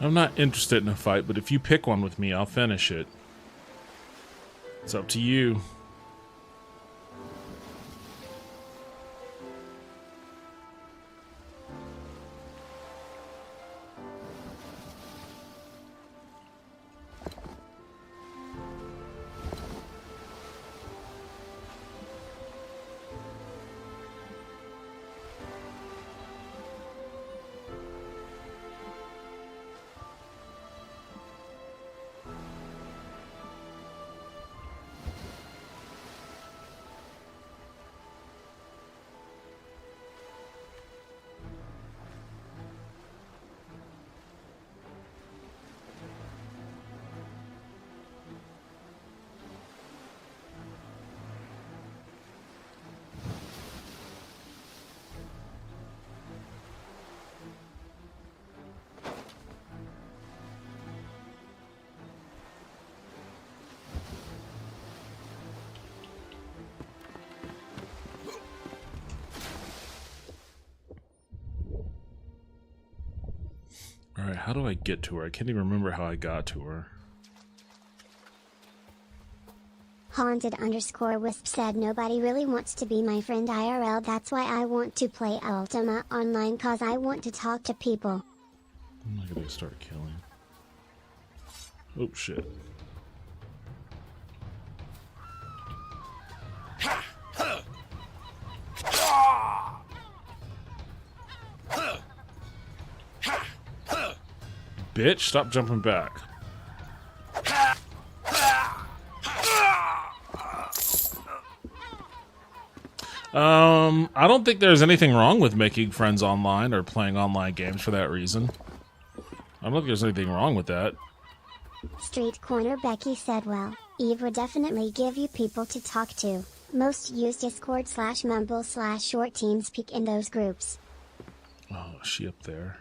I'm not interested in a fight, but if you pick one with me, I'll finish it. It's up to you. Alright, how do I get to her? I can't even remember how I got to her. Haunted_Wisp said nobody really wants to be my friend IRL, that's why I want to play Ultima Online cause I want to talk to people. I'm not gonna start killing. Oh shit. Bitch, stop jumping back. I don't think there's anything wrong with making friends online or playing online games for that reason. I don't think there's anything wrong with that. Street Corner Becky said, well, Eve would definitely give you people to talk to. Most use Discord/Mumble/Short TeamSpeak in those groups. Oh, is she up there?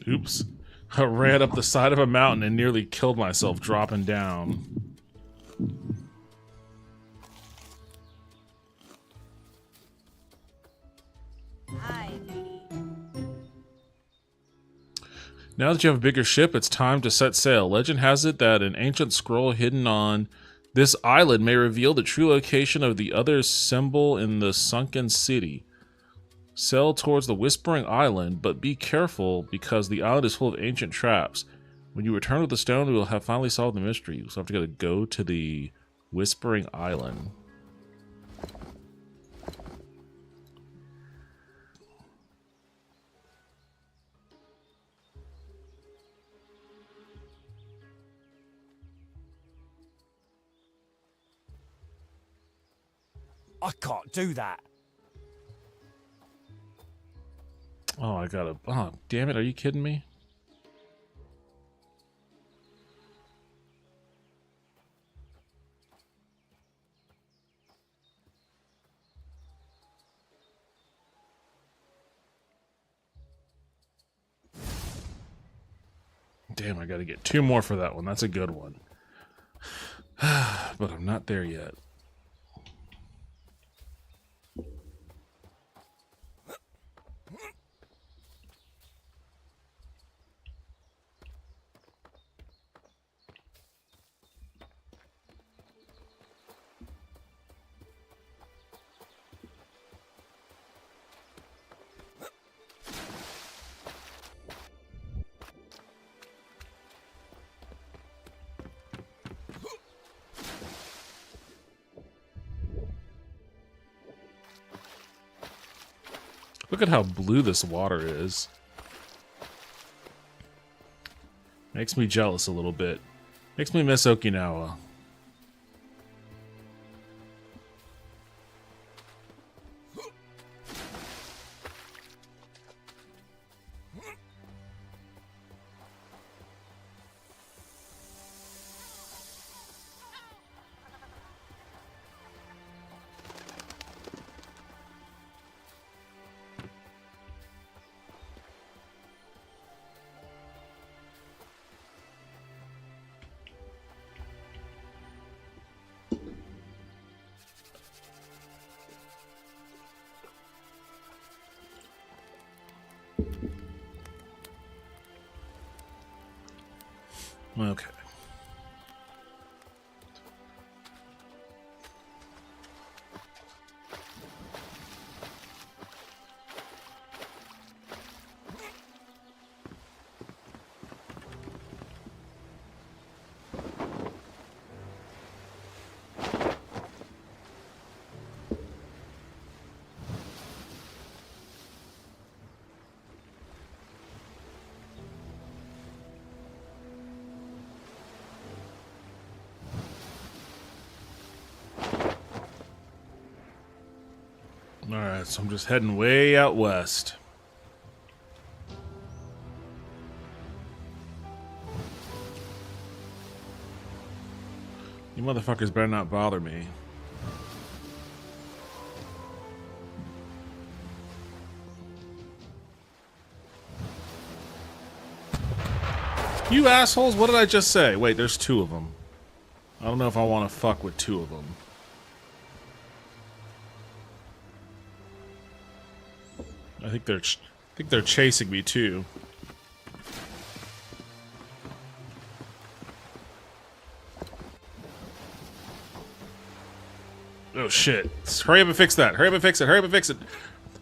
Oops. I ran up the side of a mountain and nearly killed myself dropping down. Hi. Now that you have a bigger ship, it's time to set sail. Legend has it that an ancient scroll hidden on this island may reveal the true location of the other symbol in the sunken city. Sail towards the Whispering Island, but be careful because the island is full of ancient traps. When you return with the stone, we will have finally solved the mystery. So I have to go to the Whispering Island. I can't do that. Oh, I gotta... Oh, damn it. Are you kidding me? Damn, I gotta get 2 more for that one. That's a good one. But I'm not there yet. Look at how blue this water is. Makes me jealous a little bit. Makes me miss Okinawa. Okay. Alright, so I'm just heading way out west. You motherfuckers better not bother me. You assholes, what did I just say? Wait, there's 2 of them. I don't know if I want to fuck with 2 of them. I think they're chasing me too. Oh shit. Hurry up and fix that. Hurry up and fix it. Hurry up and fix it.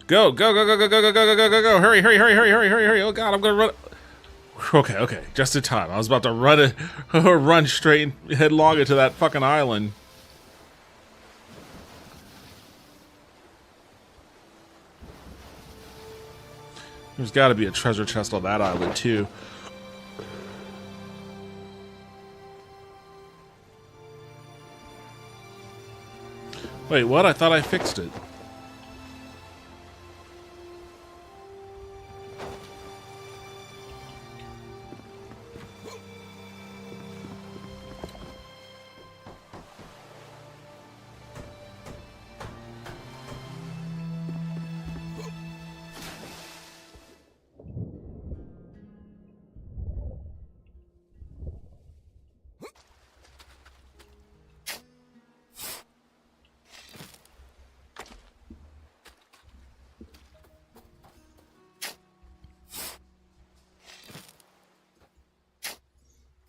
Go, go, go, go, go, go, go, go, go, go, go. Hurry, hurry, hurry, hurry, hurry, hurry, hurry. Oh god, I'm gonna run. Okay, okay. Just in time. I was about to run straight headlong into that fucking island. There's got to be a treasure chest on that island, too. Wait, what? I thought I fixed it.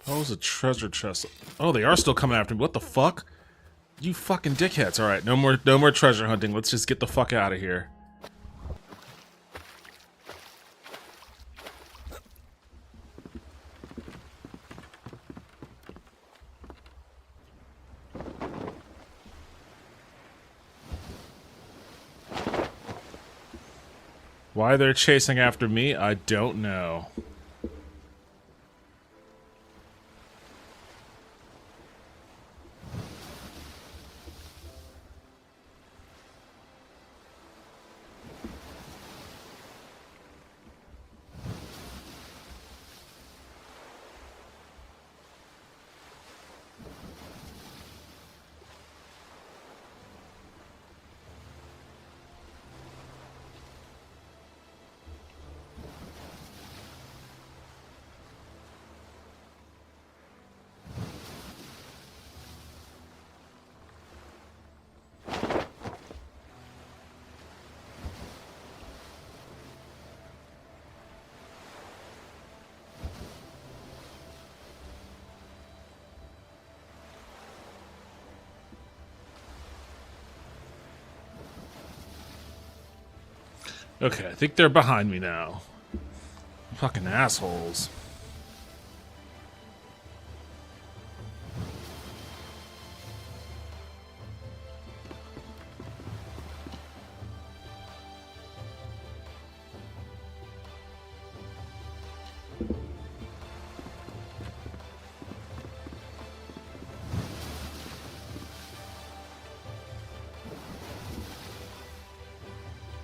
Oh, it's a treasure chest. Oh, they are still coming after me. What the fuck? You fucking dickheads. Alright, no more treasure hunting. Let's just get the fuck out of here. Why they're chasing after me, I don't know. Okay, I think they're behind me now. Fucking assholes.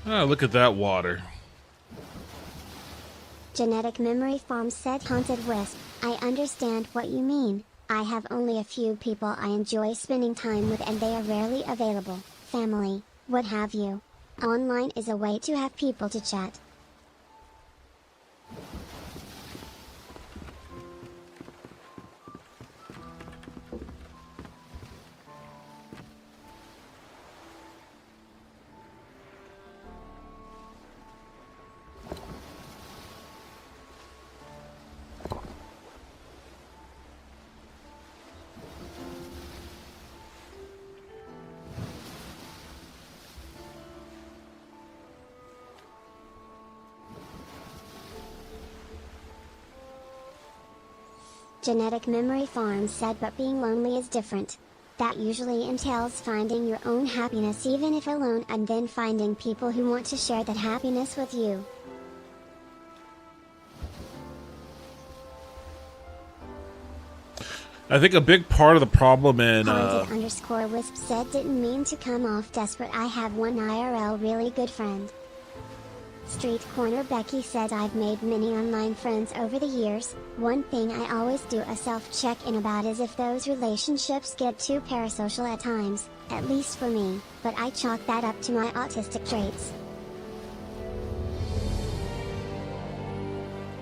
Ah, look at that water. Genetic Memory Farm said Haunted Wisp, I understand what you mean. I have only a few people I enjoy spending time with and they are rarely available, family, what have you. Online is a way to have people to chat. Genetic Memory Farm said, but being lonely is different. That usually entails finding your own happiness even if alone, and then finding people who want to share that happiness with you. I think a big part of the problem in Haunted_Wisp said, didn't mean to come off desperate. I have one IRL really good friend. Street Corner Becky said, I've made many online friends over the years. One thing I always do a self-check-in about is if those relationships get too parasocial at times, at least for me, but I chalk that up to my autistic traits.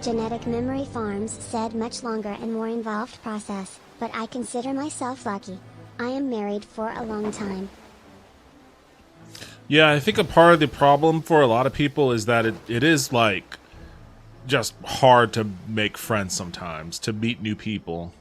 Genetic Memory Farms said, much longer and more involved process, but I consider myself lucky. I am married for a long time. Yeah, I think a part of the problem for a lot of people is that it is like just hard to make friends sometimes, to meet new people.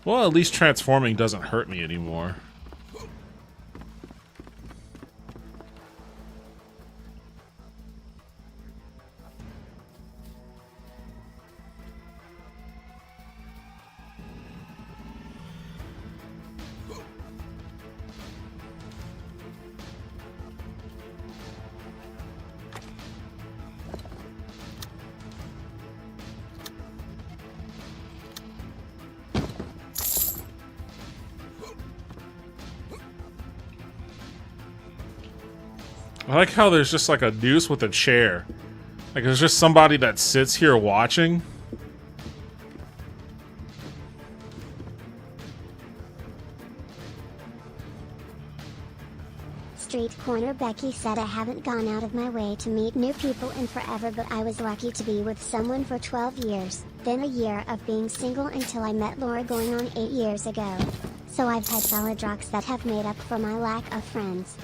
Well, at least transforming doesn't hurt me anymore. I like how there's just like a noose with a chair. Like there's just somebody that sits here watching. Street Corner Becky said, I haven't gone out of my way to meet new people in forever, but I was lucky to be with someone for 12 years, then a year of being single until I met Laura going on 8 years ago. So I've had solid rocks that have made up for my lack of friends.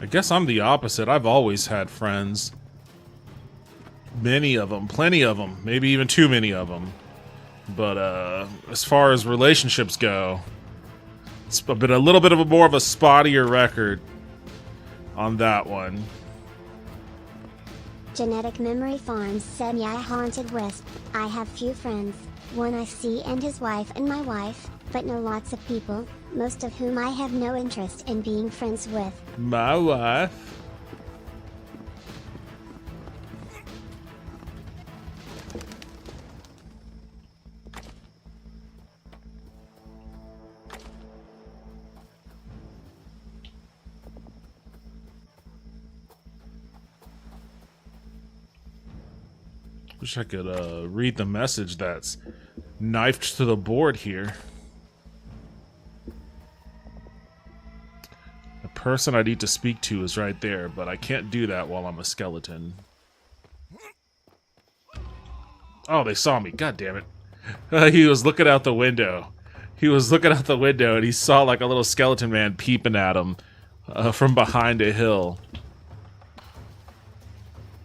I guess I'm the opposite. I've always had friends. Many of them, plenty of them, maybe even too many of them. But as far as relationships go, it's been a little bit of more of a spottier record. on that one. Genetic Memory Farms said, yeah, Haunted Wisp. I have few friends, one I see and his wife and my wife, but know lots of people, most of whom I have no interest in being friends with. My wife. Wish I could read the message that's knifed to the board here. The person I need to speak to is right there, but I can't do that while I'm a skeleton. Oh, they saw me. God damn it. He was looking out the window. He was looking out the window and he saw like a little skeleton man peeping at him from behind a hill.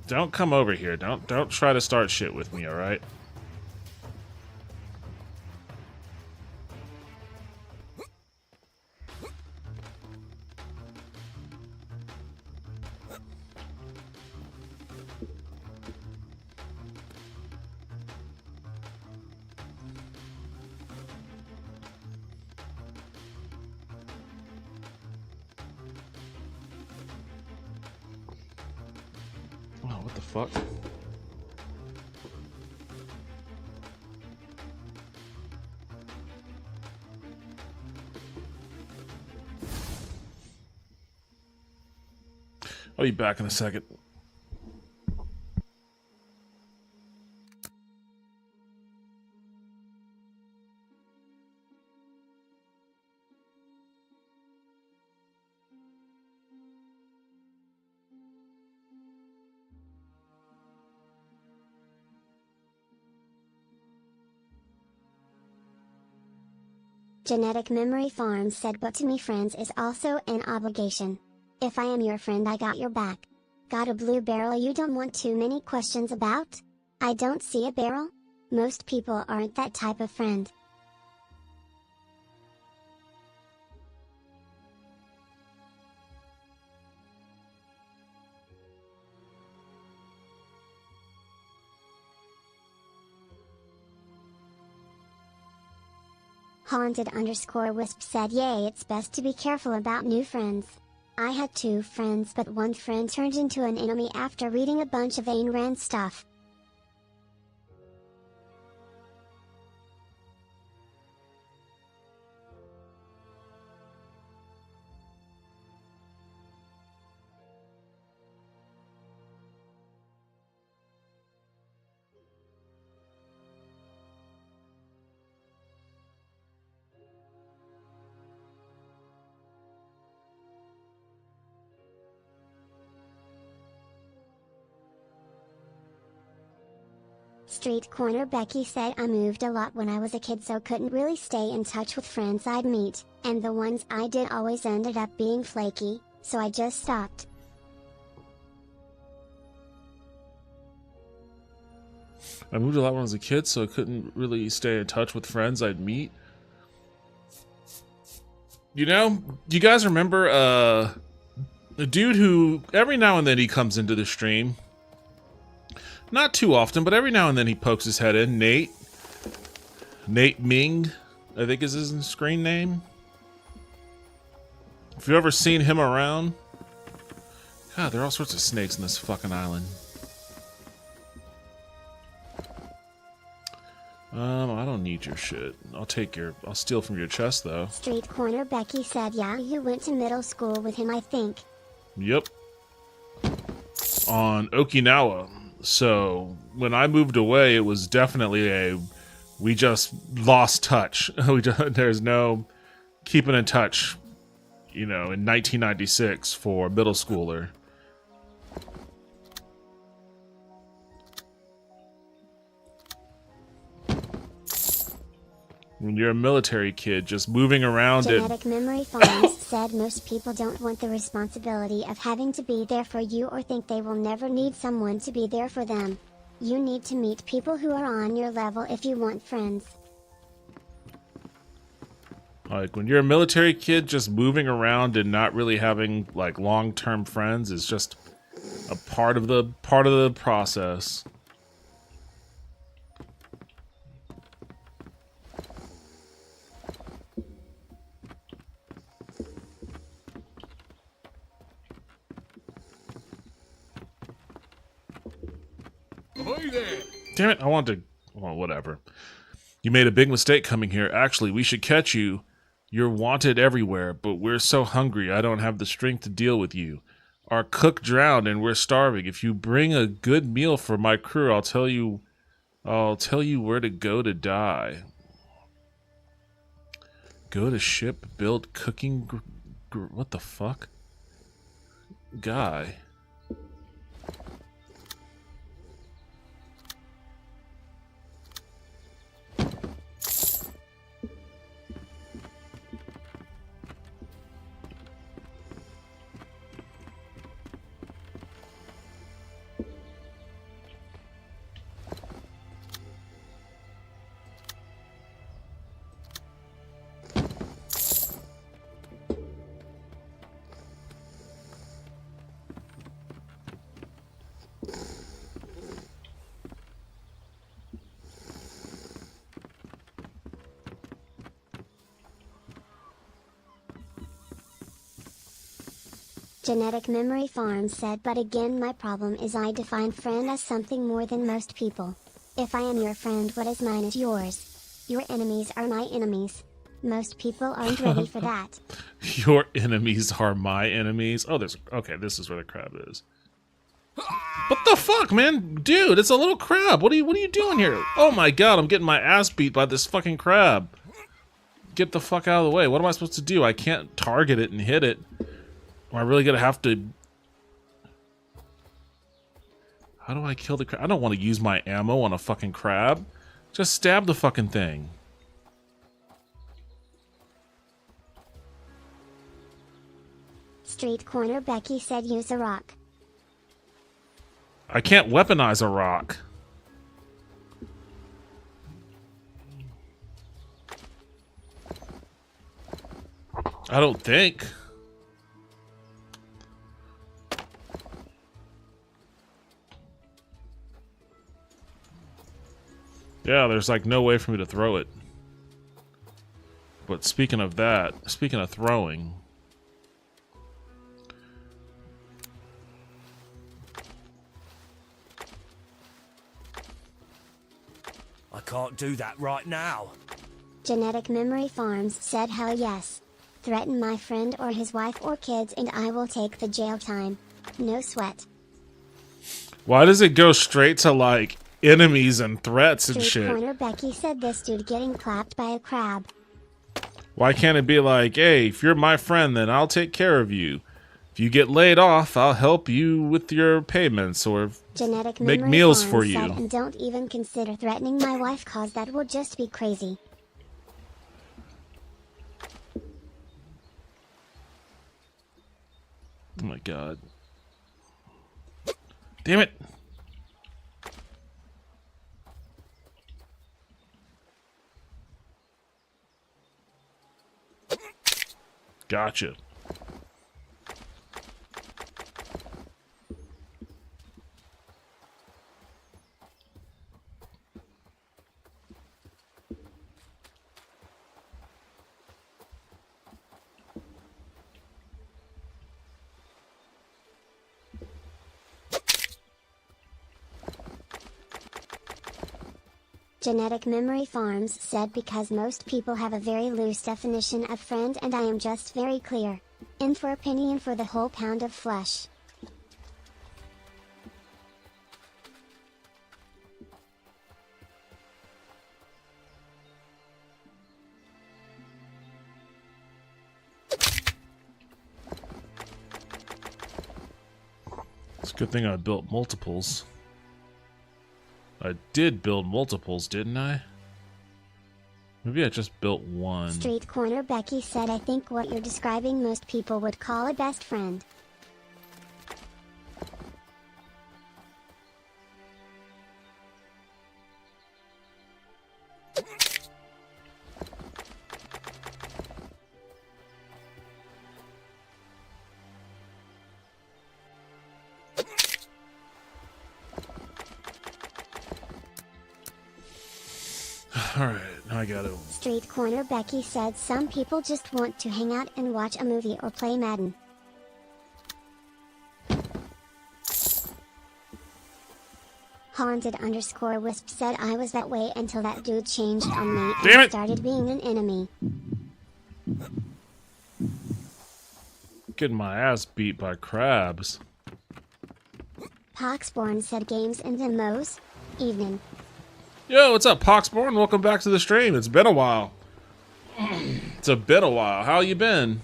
Don't come over here. Don't try to start shit with me, all right? Oh, what the fuck? I'll be back in a second. Genetic Memory Farms said, but to me friends is also an obligation. If I am your friend, I got your back. Got a blue barrel you don't want too many questions about? I don't see a barrel? Most people aren't that type of friend. Haunted_Wisp said, yay, it's best to be careful about new friends. I had 2 friends, but one friend turned into an enemy after reading a bunch of Ayn Rand stuff. Street Corner Becky said, I moved a lot when I was a kid, so couldn't really stay in touch with friends I'd meet, and the ones I did always ended up being flaky, so I just stopped. I moved a lot when I was a kid, so I couldn't really stay in touch with friends I'd meet. You know, you guys remember a dude who every now and then he comes into the stream? Not too often, but every now and then he pokes his head in. Nate Ming, I think is his screen name. If you've ever seen him around. God, there are all sorts of snakes in this fucking island. I don't need your shit. I'll steal from your chest, though. Street Corner Becky said, yeah, you went to middle school with him, I think. Yep. On Okinawa. So when I moved away, it was definitely we just lost touch. There's no keeping in touch, you know, in 1996 for a middle schooler. When you're a military kid, just moving around. Genetic Memory Farms said most people don't want the responsibility of having to be there for you or think they will never need someone to be there for them. You need to meet people who are on your level if you want friends. Like, when you're a military kid, just moving around and not really having, like, long-term friends is just a part of the process. Damn it, I want to... Well, whatever. You made a big mistake coming here. Actually, we should catch you. You're wanted everywhere, but we're so hungry I don't have the strength to deal with you. Our cook drowned and we're starving. If you bring a good meal for my crew, I'll tell you where to go to die. Go to ship, build cooking... what the fuck? Guy. Genetic Memory Farms said, but again my problem is I define friend as something more than most people. If I am your friend, what is mine is yours. Your enemies are my enemies. Most people aren't ready for that. Your enemies are my enemies? Oh, there's... Okay, this is where the crab is. What the fuck, man? Dude, it's a little crab. What are you doing here? Oh my god, I'm getting my ass beat by this fucking crab. Get the fuck out of the way. What am I supposed to do? I can't target it and hit it. Am I really gonna have to... How do I kill the crab? I don't want to use my ammo on a fucking crab. Just stab the fucking thing. Street Corner Becky said use a rock. I can't weaponize a rock. I don't think. Yeah, there's like no way for me to throw it. But speaking of that, speaking of throwing... I can't do that right now. Genetic Memory Farms said hell yes. Threaten my friend or his wife or kids and I will take the jail time. No sweat. Why does it go straight to like enemies and threats and Street shit? Corner Becky said this dude getting clapped by a crab. Why can't it be like, hey, if you're my friend, then I'll take care of you. If you get laid off, I'll help you with your payments or Genetic make Memory meals Farms for said, you. and don't even consider threatening my wife cause that will just be crazy. Oh my god. Damn it. Gotcha. Genetic Memory Farms said because most people have a very loose definition of friend and I am just very clear. In for a penny and for the whole pound of flesh. It's a good thing I built multiples. I did build multiples, didn't I? Maybe I just built one. Street Corner Becky said I think what you're describing most people would call a best friend. Alright, now I gotta... Street Corner Becky said some people just want to hang out and watch a movie or play Madden. Haunted_Wisp said I was that way until that dude changed on me and started being an enemy. Getting my ass beat by crabs. Poxborn said games and demos. Evening. Yo, what's up, Poxborn? Welcome back to the stream. It's been a while. It's been a while. How you been?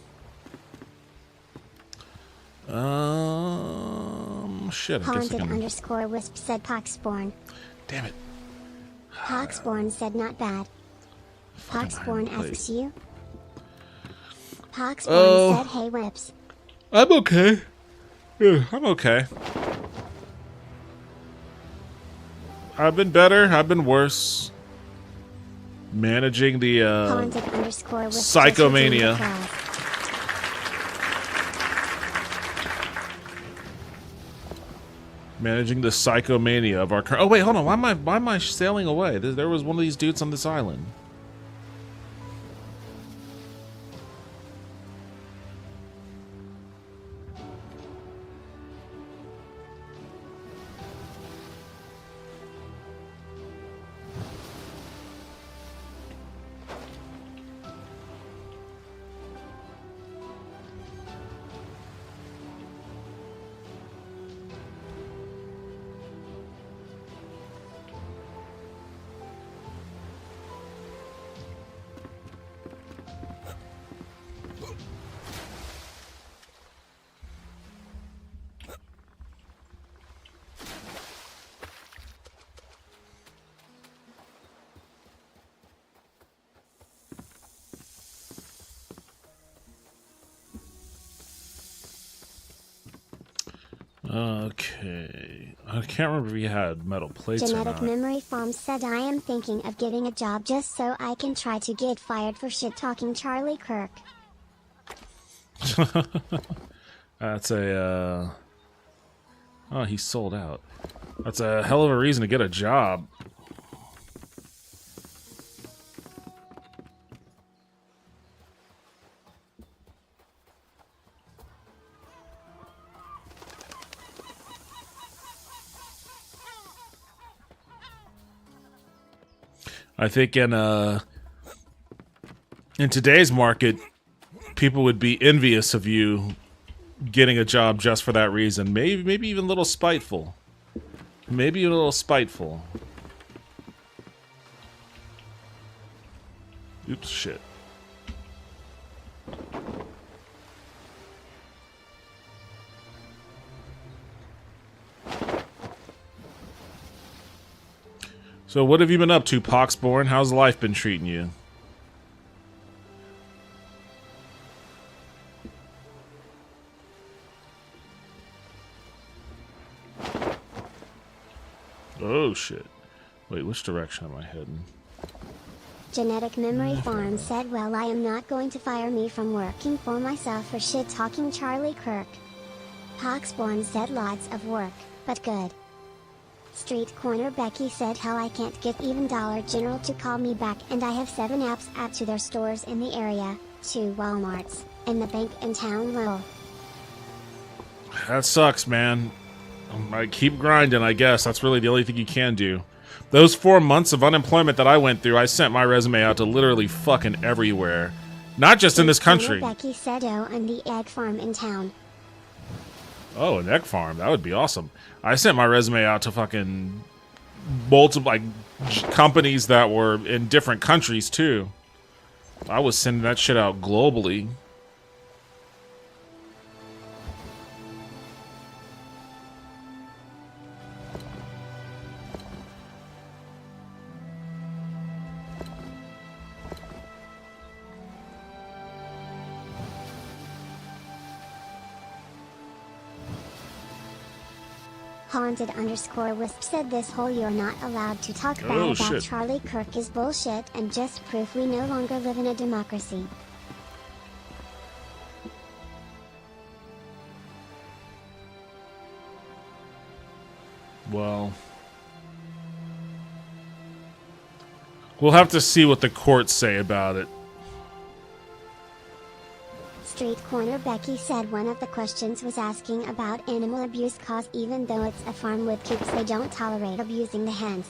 Shit. Haunted_Wisp said Poxborn. Damn it. Poxborn said not bad. Poxborn asks you. Poxborn said hey Whips. I'm okay. Yeah, I'm okay. I've been better. I've been worse. Managing the psychomania. Managing the psychomania of our current. Oh wait, hold on. Why am I sailing away? There was one of these dudes on this island. Okay. I can't remember if he had metal plates or Genetic not. Memory Farm said I am thinking of getting a job just so I can try to get fired for shit-talking Charlie Kirk. That's a, Oh, he sold out. That's a hell of a reason to get a job. I think in today's market, people would be envious of you getting a job just for that reason. Maybe even a little spiteful. Maybe a little spiteful. Oops, shit. So what have you been up to, Poxborn? How's life been treating you? Oh, shit. Wait, which direction am I heading? Genetic Memory Farm said, well, I am not going to fire me from working for myself for shit-talking Charlie Kirk. Poxborn said lots of work, but good. Street Corner Becky said, hell, I can't get even Dollar General to call me back, and I have 7 apps add to their stores in the area, 2 Walmarts, and the bank in town. Lol. That sucks, man. I keep grinding, I guess. That's really the only thing you can do. Those 4 months of unemployment that I went through, I sent my resume out to literally fucking everywhere. Not just in this country. Becky said, oh, and the egg farm in town. Oh, an egg farm. That would be awesome. I sent my resume out to fucking multiple companies that were in different countries, too. I was sending that shit out globally. Haunted_Wisp said this whole you're not allowed to talk bad about shit. Charlie Kirk is bullshit and just proof we no longer live in a democracy. Well, We'll have to see what the courts say about it. Street Corner Becky said one of the questions was asking about animal abuse cause even though it's a farm with coops they don't tolerate abusing the hens.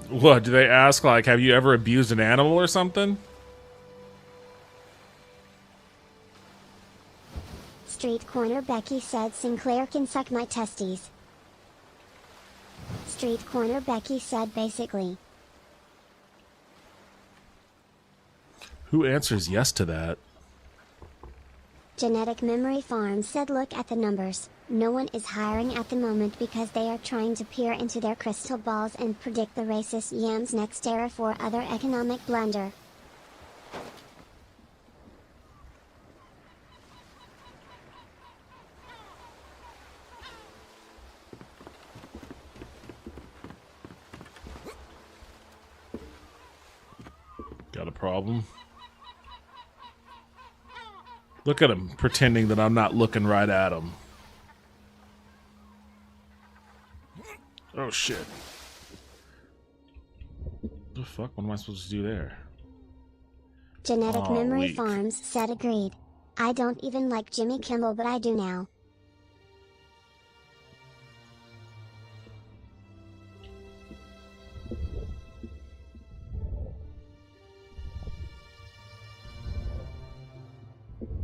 What, do they ask, like, have you ever abused an animal or something? Street Corner Becky said Sinclair can suck my testes. Street Corner Becky said basically. Who answers yes to that? Genetic Memory Farms said look at the numbers. No one is hiring at the moment because they are trying to peer into their crystal balls and predict the racist yams next era for other economic blunder. Got a problem? Look at him, pretending that I'm not looking right at him. Oh shit. The fuck? What am I supposed to do there? Genetic Memory weak. Farms said agreed. I don't even like Jimmy Kimmel but I do now.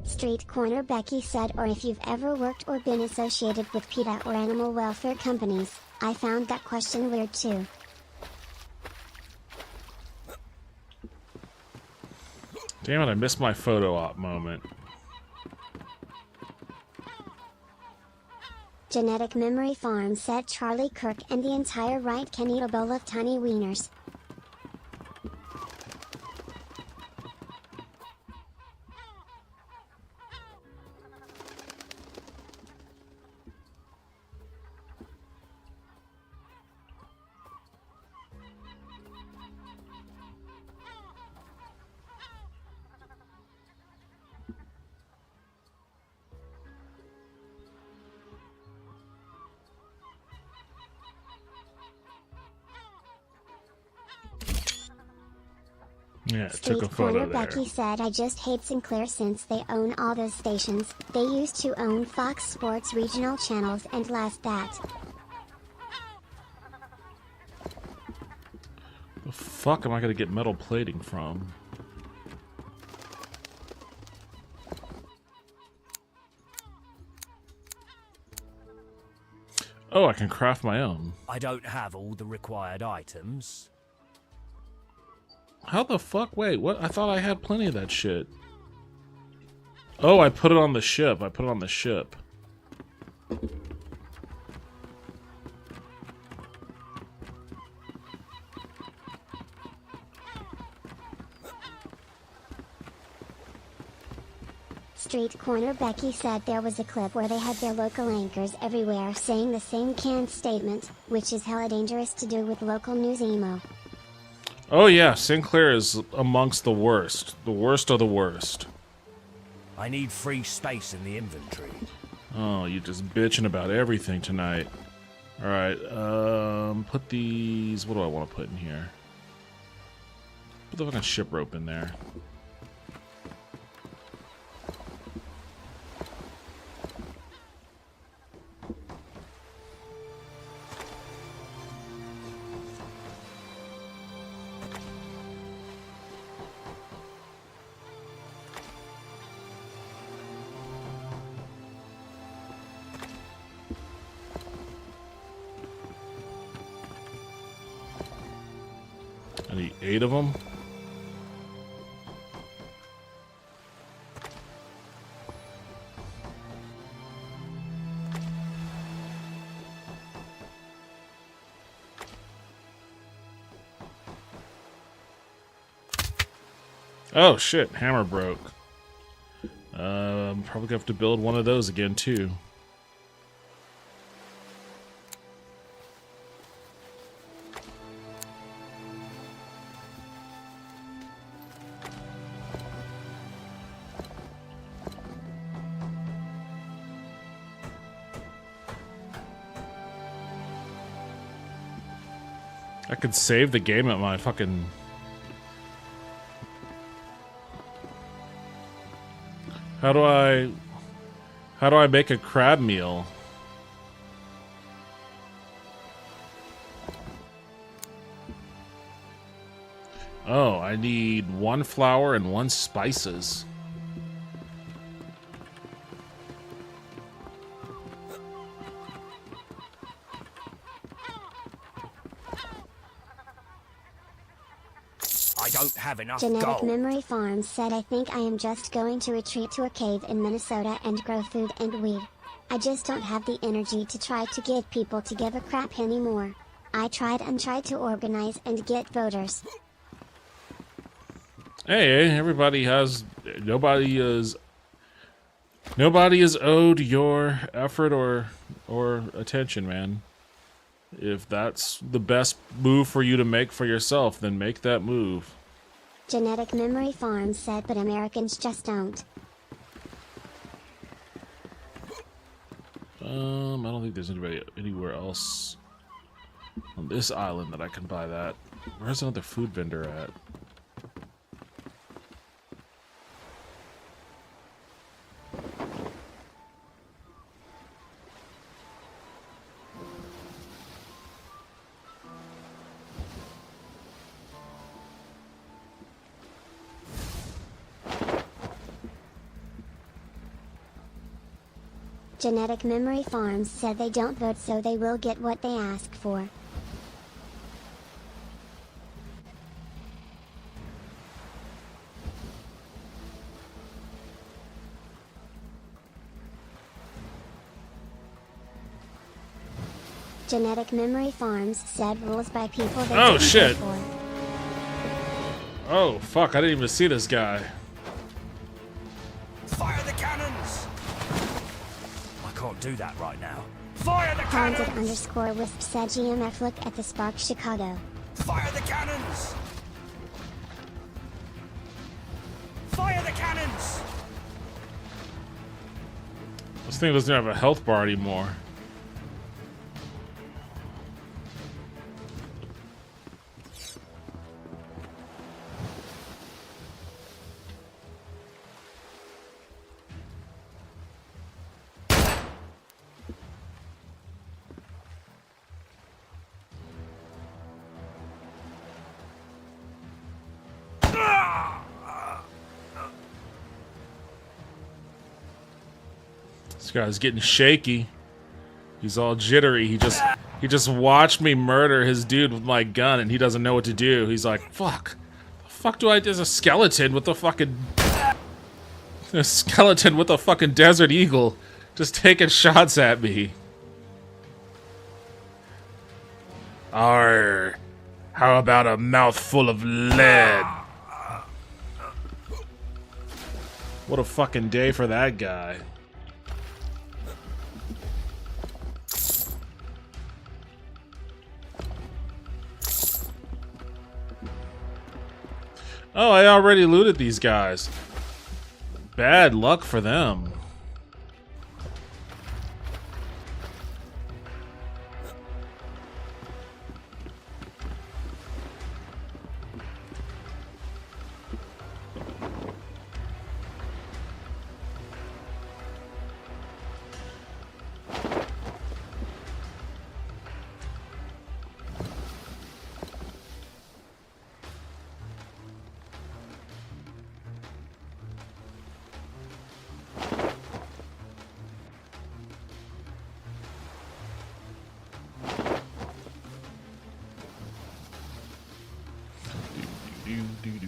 Street Corner Becky said or if you've ever worked or been associated with PETA or animal welfare companies, I found that question weird too. Damn it, I missed my photo op moment. Genetic Memory Farms said Charlie Kirk and the entire right can eat a bowl of tiny wieners. Yeah, it Street took a photo Corner there. Becky said I just hate Sinclair since they own all those stations. They used to own Fox Sports regional channels and last that. The fuck am I gonna get metal plating from? Oh, I can craft my own. I don't have all the required items. How the fuck? Wait, what? I thought I had plenty of that shit. Oh, I put it on the ship. I put it on the ship. Street Corner Becky said there was a clip where they had their local anchors everywhere saying the same canned statement, which is hella dangerous to do with local news emo. Oh yeah, Sinclair is amongst the worst. The worst of the worst. I need free space in the inventory. Oh, you just bitching about everything tonight. Alright, put these... What do I want to put in here? Put the fucking ship rope in there. I need 8 of them. Oh shit, hammer broke. Probably gonna have to build one of those again too. I could save the game at my fucking... How do I make a crab meal? Oh, I need 1 flour and 1 spices. I don't have enough Genetic gold. Memory Farms said, I think I am just going to retreat to a cave in Minnesota and grow food and weed. I just don't have the energy to try to get people to give a crap anymore. I tried to organize and get voters. Hey, everybody has... Nobody is owed your effort or attention, man. If that's the best move for you to make for yourself, then make that move. Genetic Memory Farms said, but Americans just don't. I don't think there's anybody anywhere else on this island that I can buy that. Where's another food vendor at? Genetic Memory Farms said they don't vote, so they will get what they ask for. Genetic Memory Farms said rules by people they Oh, didn't shit. vote for. Oh, fuck, I didn't even see this guy. Fire the cannons! I can't do that right now. Fire the Haunted cannons! _Wisp said, GMF, look at the Spark Chicago. Fire the cannons! Fire the cannons! This thing doesn't have a health bar anymore. This guy's getting shaky. He's all jittery. He just watched me murder his dude with my gun, and he doesn't know what to do. He's like, "Fuck, the fuck do I?" There's a skeleton with a fucking desert eagle, just taking shots at me. Arr, how about a mouthful of lead? What a fucking day for that guy. Oh, I already looted these guys. Bad luck for them.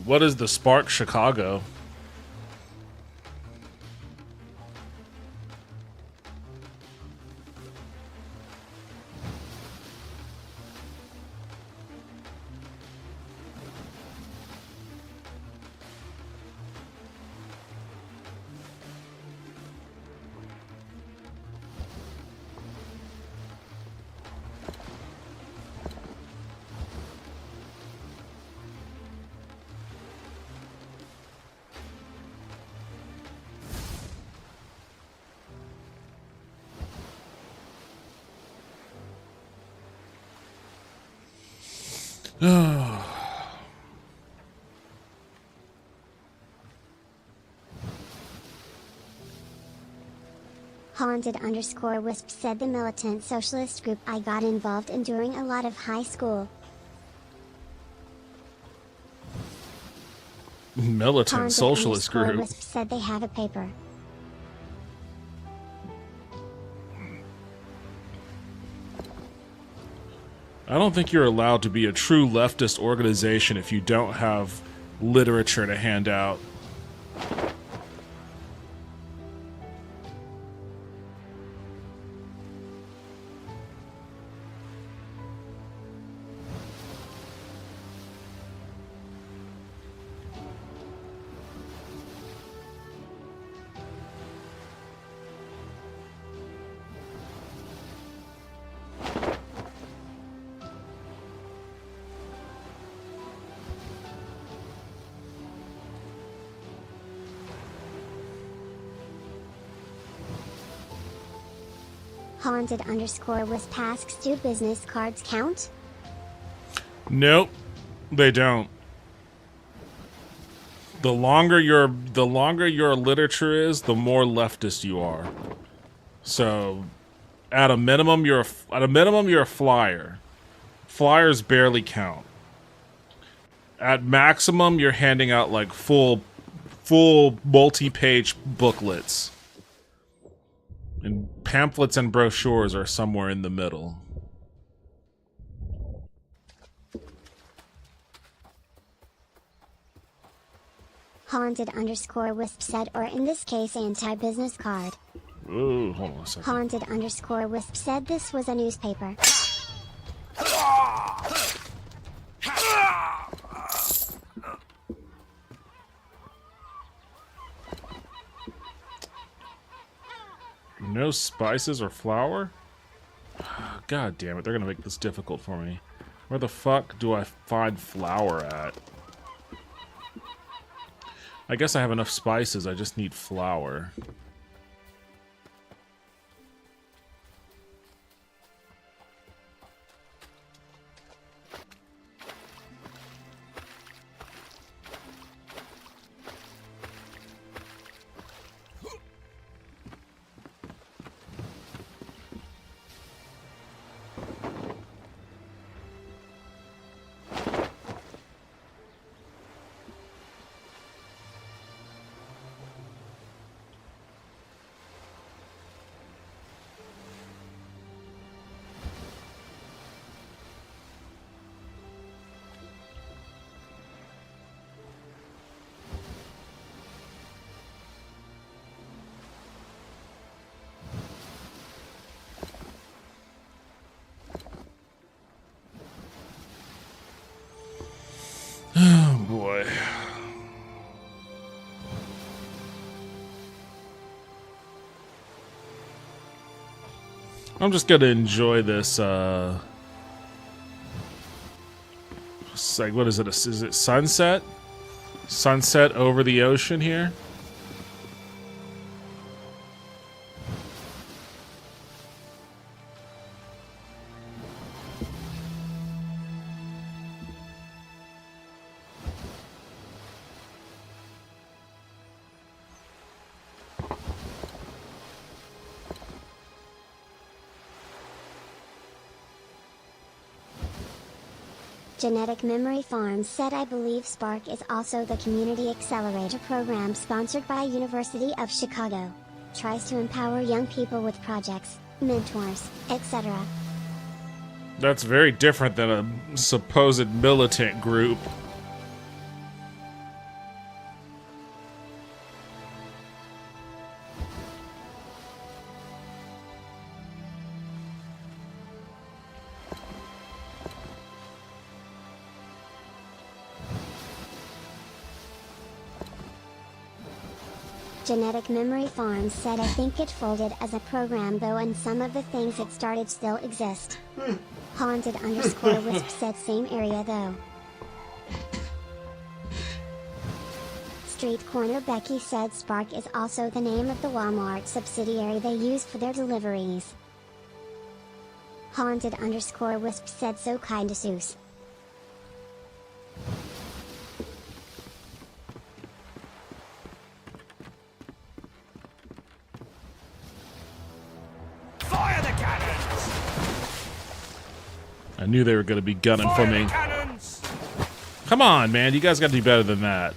What is the Spark Chicago? Haunted_Wisp said the militant socialist group I got involved in during a lot of high school. Militant socialist group. Wisp said they have a paper. I don't think you're allowed to be a true leftist organization if you don't have literature to hand out. Haunted_Wisp asks, do business cards count? Nope, they don't. The longer your literature is, the more leftist you are. So, at a minimum, you're a flyer. Flyers barely count. At maximum, you're handing out like full multi-page booklets. And pamphlets and brochures are somewhere in the middle. Haunted_Wisp said, or in this case, anti-business card. Ooh, hold on a second. Haunted_Wisp said this was a newspaper. No spices or flour? God damn it, they're gonna make this difficult for me. Where the fuck do I find flour at? I guess I have enough spices, I just need flour. Oh boy. I'm just gonna enjoy this, it's like, what is it? Is it sunset? Sunset over the ocean here? Genetic Memory Farms said, I believe Spark is also the Community Accelerator program sponsored by University of Chicago. Tries to empower young people with projects, mentors, etc. That's very different than a supposed militant group. Genetic Memory Farms said, I think it folded as a program though, and some of the things it started still exist. Haunted_Wisp said same area though. Street Corner Becky said Spark is also the name of the Walmart subsidiary they use for their deliveries. Haunted_Wisp said, so kinda Seuss. I knew they were going to be gunning for me. Cannons! Come on, man. You guys got to do better than that.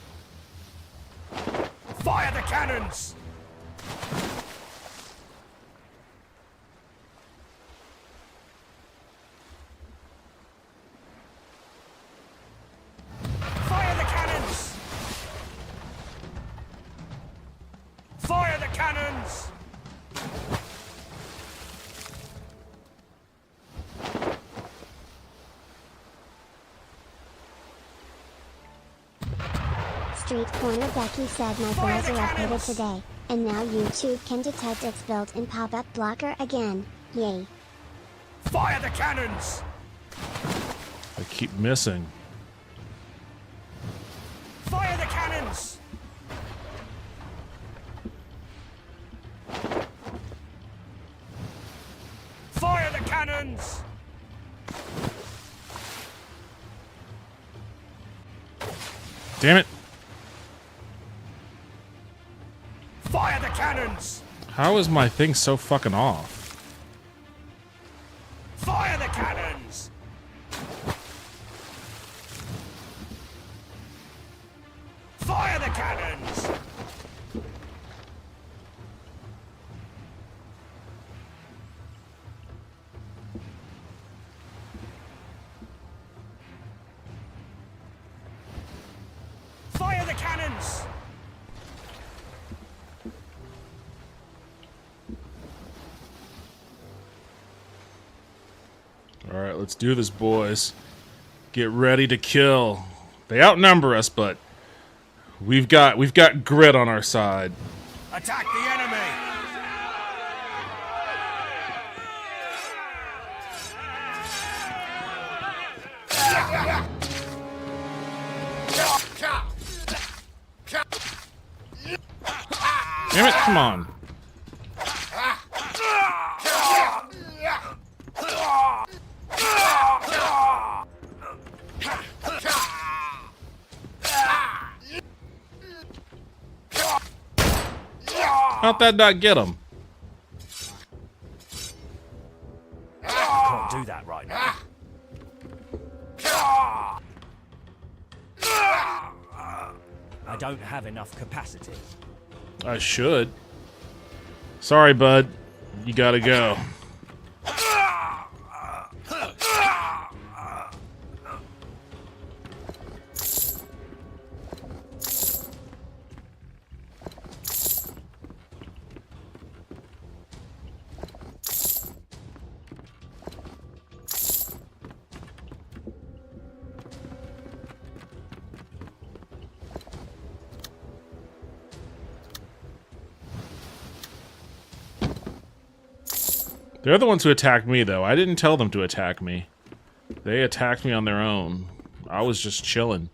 Fire the cannons! Fire the cannons! Fire the cannons! Street Corner Becky said my browser updated today, and now YouTube can detect its built-in pop-up blocker again. Yay. Fire the cannons! I keep missing. Fire the cannons! Fire the cannons! Damn it. Fire the cannons! How is my thing so fucking off? Fire the cannons! Fire the cannons! Fire the cannons! All right, let's do this, boys. Get ready to kill. They outnumber us, but we've got grit on our side. Attack the enemy! Damn it, come on. How'd that not get him? Can't do that right now. I don't have enough capacity. I should. Sorry, bud. You gotta go. They're the ones who attacked me, though. I didn't tell them to attack me. They attacked me on their own. I was just chilling,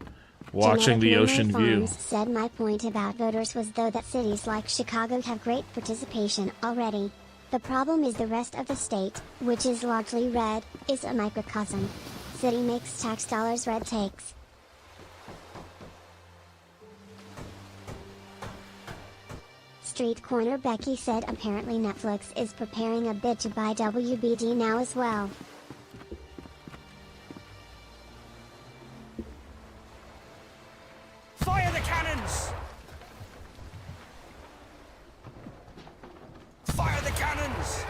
watching the ocean view. Said my point about voters was though that cities like Chicago have great participation already. The problem is the rest of the state, which is largely red, is a microcosm. City makes tax dollars, red takes. Street Corner Becky said apparently Netflix is preparing a bid to buy WBD now as well. Fire the cannons! Fire the cannons!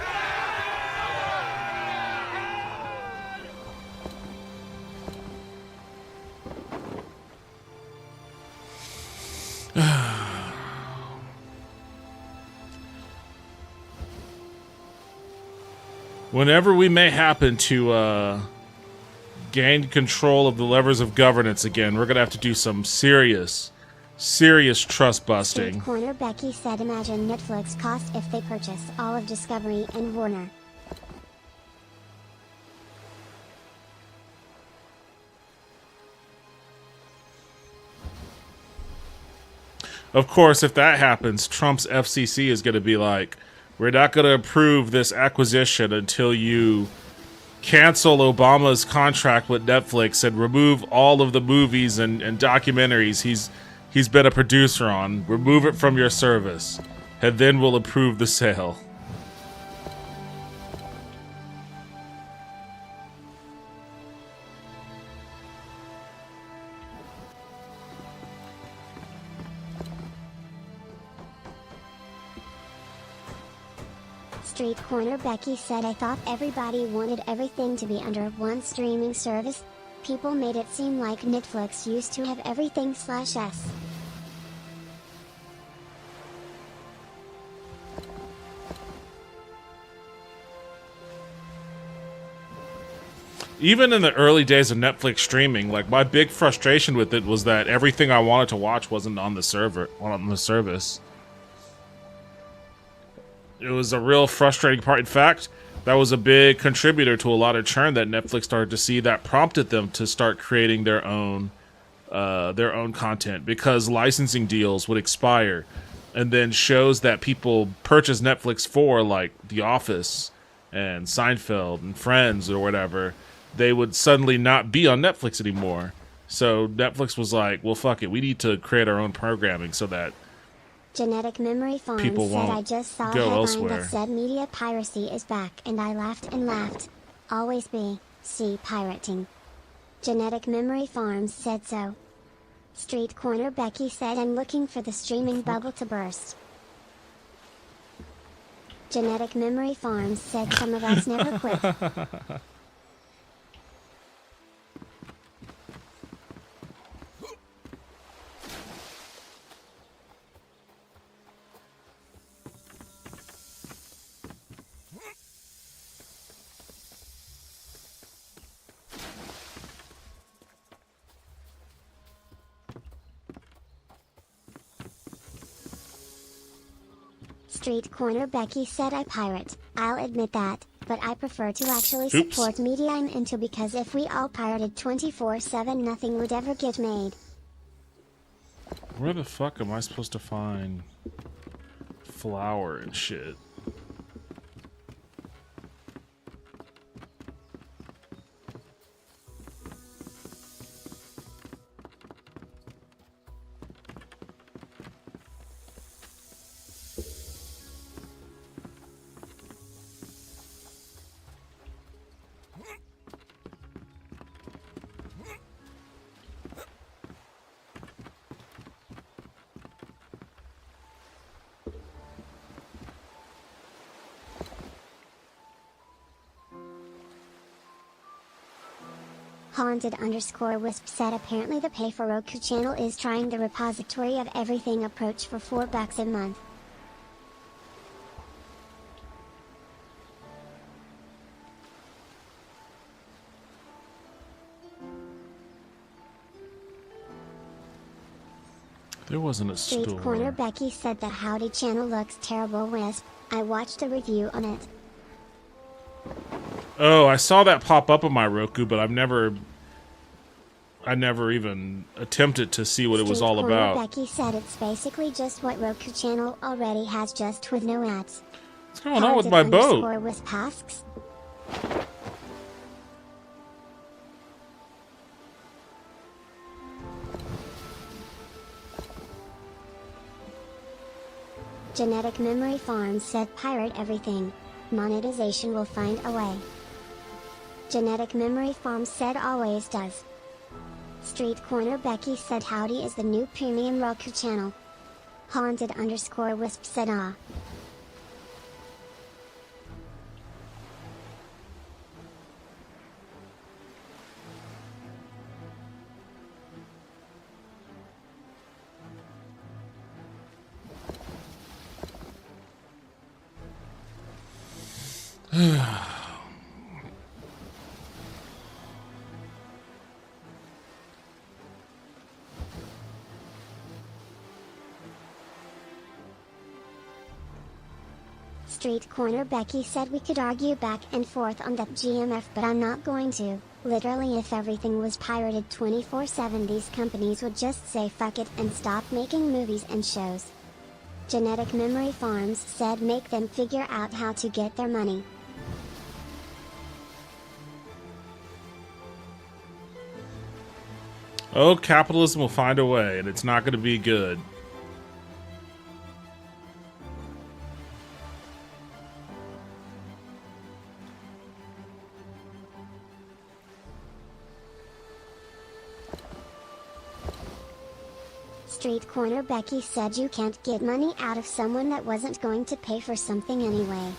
Whenever we may happen to gain control of the levers of governance again, we're gonna have to do some serious trust busting. Street Corner Becky said imagine Netflix cost if they purchase all of Discovery and Warner. Of course, if that happens, Trump's FCC is going to be like, we're not going to approve this acquisition until you cancel Obama's contract with Netflix and remove all of the movies and documentaries he's been a producer on. Remove it from your service, and then we'll approve the sale. Street Corner Becky said, I thought everybody wanted everything to be under one streaming service. People made it seem like Netflix used to have everything/s. Even in the early days of Netflix streaming, like my big frustration with it was that everything I wanted to watch wasn't on the service. It was a real frustrating part. In fact, that was a big contributor to a lot of churn that Netflix started to see, that prompted them to start creating their own content, because licensing deals would expire, and then shows that people purchase Netflix for, like The Office and Seinfeld and Friends or whatever, they would suddenly not be on Netflix anymore. So Netflix was like, well, fuck it, we need to create our own programming so that Genetic Memory Farm people said, won't I just saw a go headline elsewhere. that said media piracy is back, and I laughed and laughed. Always be, see pirating. Genetic Memory Farms said so. Street Corner Becky said, I'm looking for the streaming bubble to burst. Genetic Memory Farms said, some of us never quit. Street Corner Becky said, I pirate, I'll admit that, but I prefer to actually support media I'm into, because if we all pirated 24/7 nothing would ever get made. Where the fuck am I supposed to find flour and shit? Haunted_Wisp said, apparently the pay for Roku channel is trying the repository of everything approach for $4 a month. There wasn't a Street store. Corner Becky said, the Howdy channel looks terrible, Wisp. I watched a review on it. Oh, I saw that pop up on my Roku, but I never even attempted to see what it was all Street Corner about. Becky said, it's basically just what Roku channel already has, just with no ads. What's going on with my boat? Wisp asks. Genetic Memory Farms said, pirate everything. Monetization will find a way. Genetic Memory Farms said, always does. Street Corner Becky said, Howdy is the new premium Roku channel. Haunted_Wisp said, ah. Street Corner Becky said, we could argue back and forth on that GMF, but I'm not going to. Literally, if everything was pirated 24/7, these companies would just say fuck it and stop making movies and shows. Genetic Memory Farms said, make them figure out how to get their money. Oh, capitalism will find a way, and it's not going to be good. Street Corner Becky said, you can't get money out of someone that wasn't going to pay for something anyway.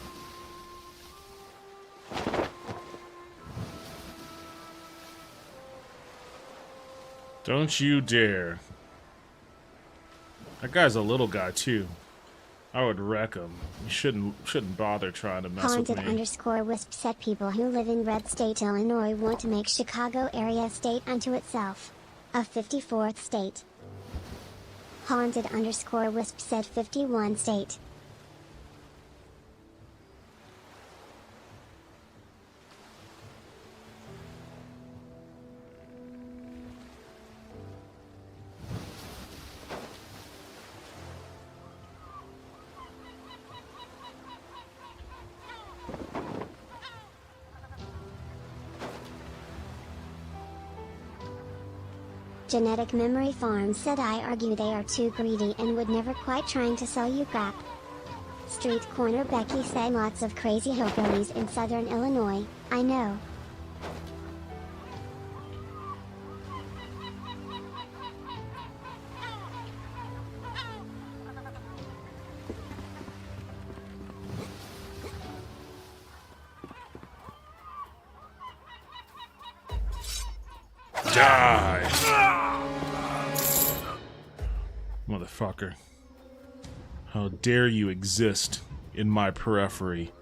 Don't you dare. That guy's a little guy too. I would wreck him. You shouldn't bother trying to mess with me. Haunted_wisp said people who live in red state Illinois want to make Chicago area state unto itself. A 54th state. Haunted_wisp said 51 state. Genetic Memory Farm said I argue they are too greedy and would never quite trying to sell you crap. Street Corner Becky said lots of crazy hillbillies in southern Illinois, I know. Die! Motherfucker. How dare you exist in my periphery?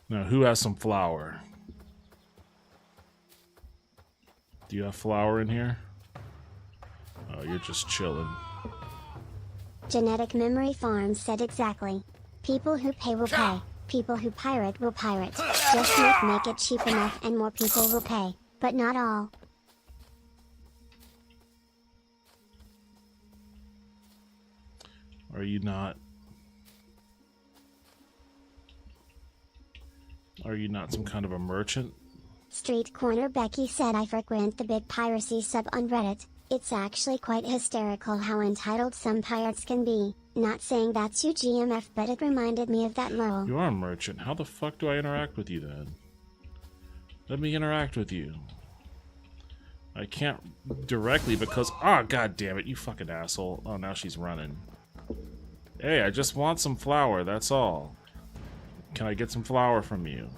Now, who has some flour? Do you have flour in here? Oh, you're just chilling. Genetic Memory Farm said exactly. People who pay will pay. People who pirate will pirate. Just make it cheap enough and more people will pay. But not all. Are you not some kind of a merchant? Street Corner Becky said I frequent the big piracy sub on Reddit. It's actually quite hysterical how entitled some pirates can be. Not saying that's you GMF, but it reminded me of that lol. You are a merchant. How the fuck do I interact with you then? Let me interact with you. I can't directly because... Oh, god damn it, you fucking asshole. Oh, now she's running. Hey, I just want some flour, that's all. Can I get some flour from you?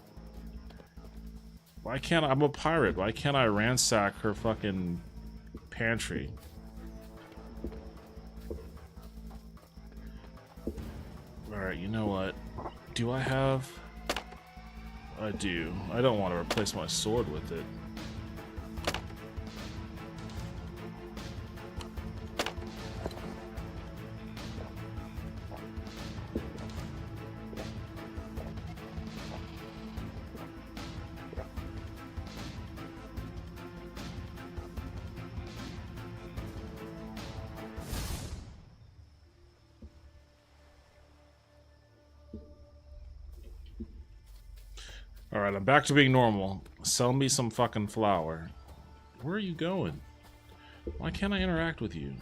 Why can't I'm a pirate. Why can't I ransack her fucking pantry? Alright, you know what? Do I have... I do. I don't want to replace my sword with it. Alright, I'm back to being normal. Sell me some fucking flour. Where are you going? Why can't I interact with you?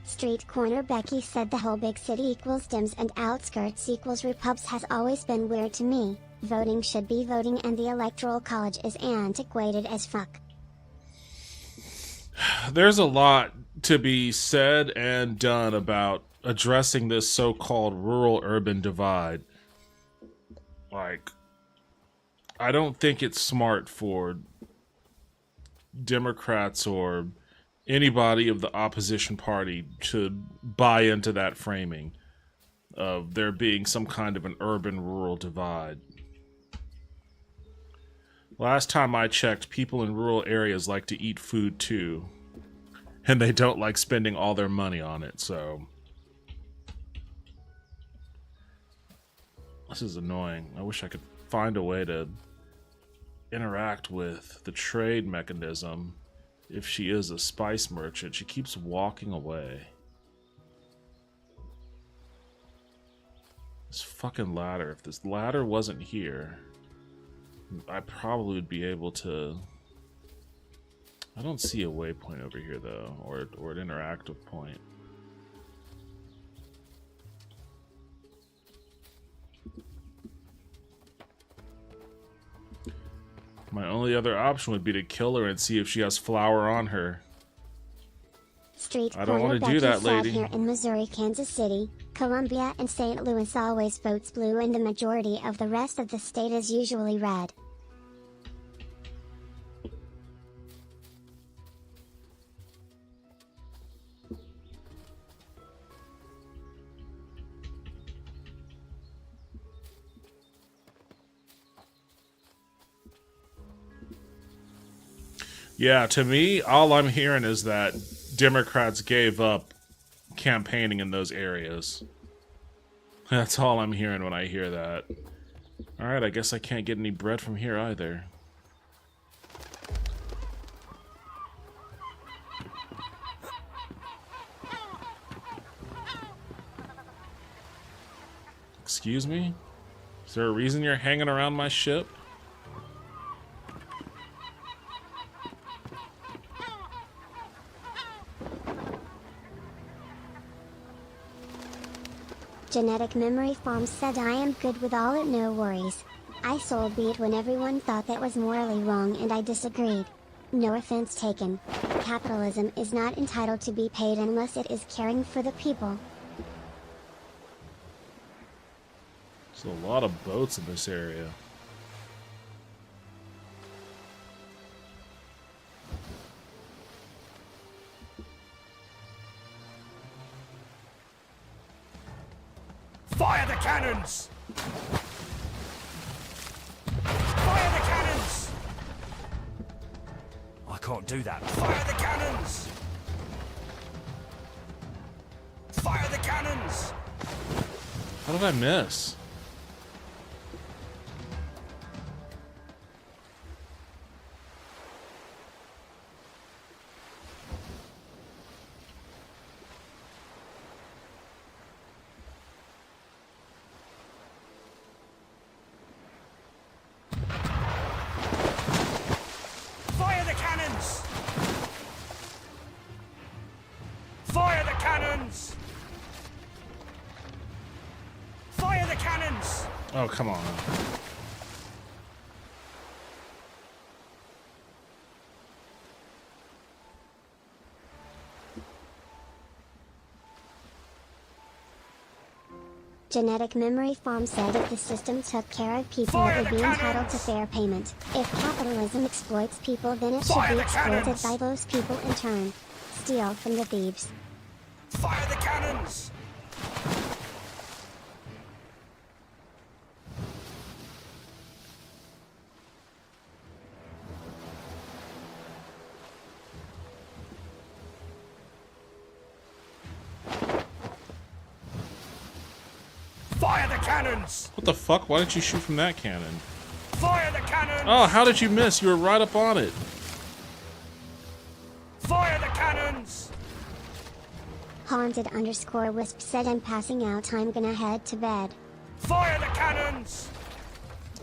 Street Corner Becky said the whole big city equals dims and outskirts equals repubs has always been weird to me. Voting should be voting and the electoral college is antiquated as fuck. There's a lot to be said and done about addressing this so-called rural-urban divide. Like, I don't think it's smart for Democrats or anybody of the opposition party to buy into that framing of there being some kind of an urban-rural divide. Last time I checked, people in rural areas like to eat food too. And they don't like spending all their money on it, so... This is annoying. I wish I could find a way to interact with the trade mechanism if she is a spice merchant. She keeps walking away. This fucking ladder. If this ladder wasn't here... I probably would be able to... I don't see a waypoint over here, though, or an interactive point. My only other option would be to kill her and see if she has flour on her. Street I don't corner want to do Becky that, said lady. here in Missouri, Kansas City, Columbia and St. Louis always votes blue and the majority of the rest of the state is usually red. Yeah, to me, all I'm hearing is that Democrats gave up campaigning in those areas. That's all I'm hearing when I hear that. Alright, I guess I can't get any bread from here either. Excuse me? Is there a reason you're hanging around my ship? Genetic Memory Farm said I am good with all it, no worries. I sold beat when everyone thought that was morally wrong and I disagreed. No offense taken. Capitalism is not entitled to be paid unless it is caring for the people. There's a lot of boats in this area. Fire the cannons! Fire the cannons! I can't do that. Fire the cannons! Fire the cannons! How did I miss? Fire the cannons! Fire the cannons! Fire the cannons! Oh, come on. Genetic Memory Farm said if the system took care of people Fire it would the be entitled cannons! to fair payment. If capitalism exploits people then it should Fire be the exploited cannons! by those people in turn. Steal from the thieves. Fire the cannons! Fire the cannons! What the fuck? Why didn't you shoot from that cannon? Fire the cannons! Oh, how did you miss? You were right up on it. Fire the cannons! Haunted_Wisp said I'm passing out, I'm gonna head to bed. Fire the cannons!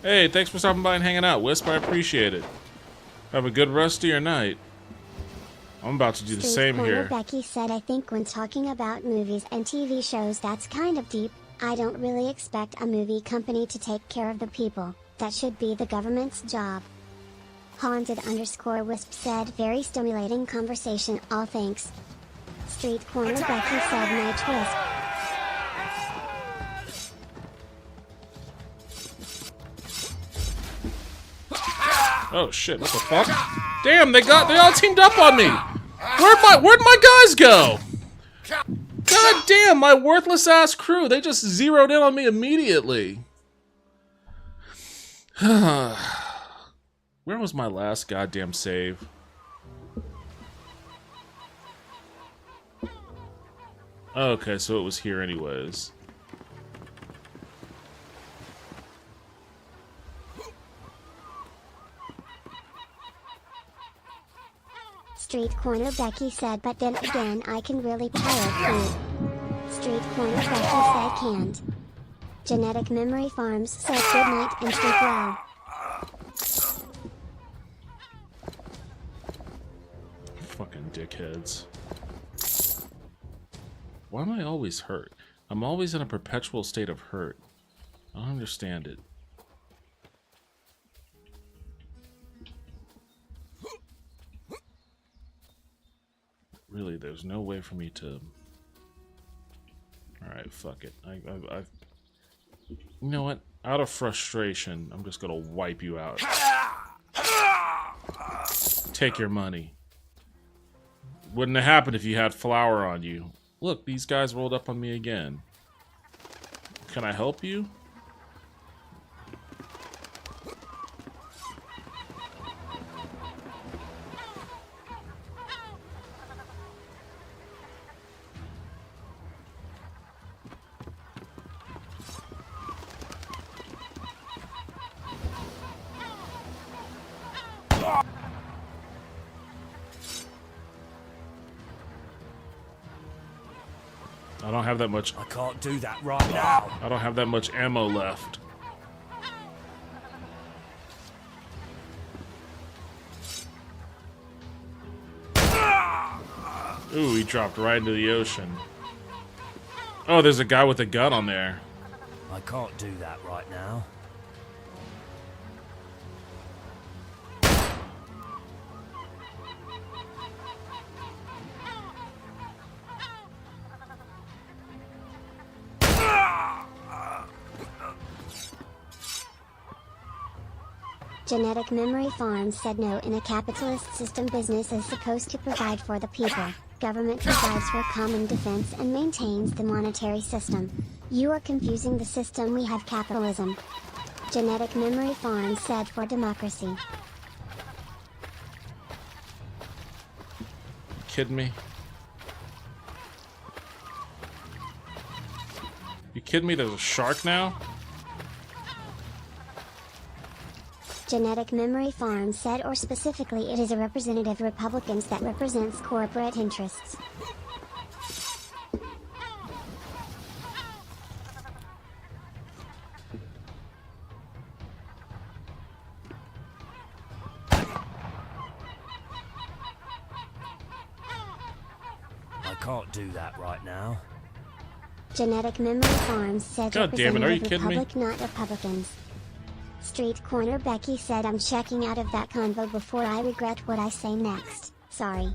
Hey, thanks for stopping by and hanging out, Wisp. I appreciate it. Have a good rest of your night. I'm about to do the Street same corner here. Becky said I think when talking about movies and TV shows that's kind of deep. I don't really expect a movie company to take care of the people. That should be the government's job. Haunted_Wisp said very stimulating conversation, all thanks. Street corner Becky said night Wisp. Oh shit, what the fuck? Damn, they all teamed up on me! Where'd my guys go? God damn, my worthless ass crew, they just zeroed in on me immediately. Where was my last goddamn save? Okay, so it was here anyways. Street corner Becky said but then again I can really pile food. Street corner Becky said can't. Genetic Memory Farms said good night and sleep well. Fucking dickheads. Why am I always hurt? I'm always in a perpetual state of hurt. I don't understand it. Really, there's no way for me to... Alright, fuck it. You know what? Out of frustration, I'm just gonna wipe you out. Take your money. Wouldn't have happened if you had flour on you. Look, these guys rolled up on me again. Can I help you? I don't have that much. I can't do that right now. I don't have that much ammo left. Ooh, he dropped right into the ocean. Oh, there's a guy with a gun on there. I can't do that right now. Genetic Memory Farms said no. In a capitalist system, business is supposed to provide for the people. Government provides for common defense and maintains the monetary system. You are confusing the system. We have capitalism. Genetic Memory Farms said for democracy. Kidding me? You kidding me? There's a shark now? Genetic Memory Farms said, or specifically it is a representative Republicans that represents corporate interests. I can't do that right now. Genetic Memory Farms said God damn it, are you representative kidding me? Republic, not Republicans. Street Corner Becky said, I'm checking out of that convo before I regret what I say next. Sorry.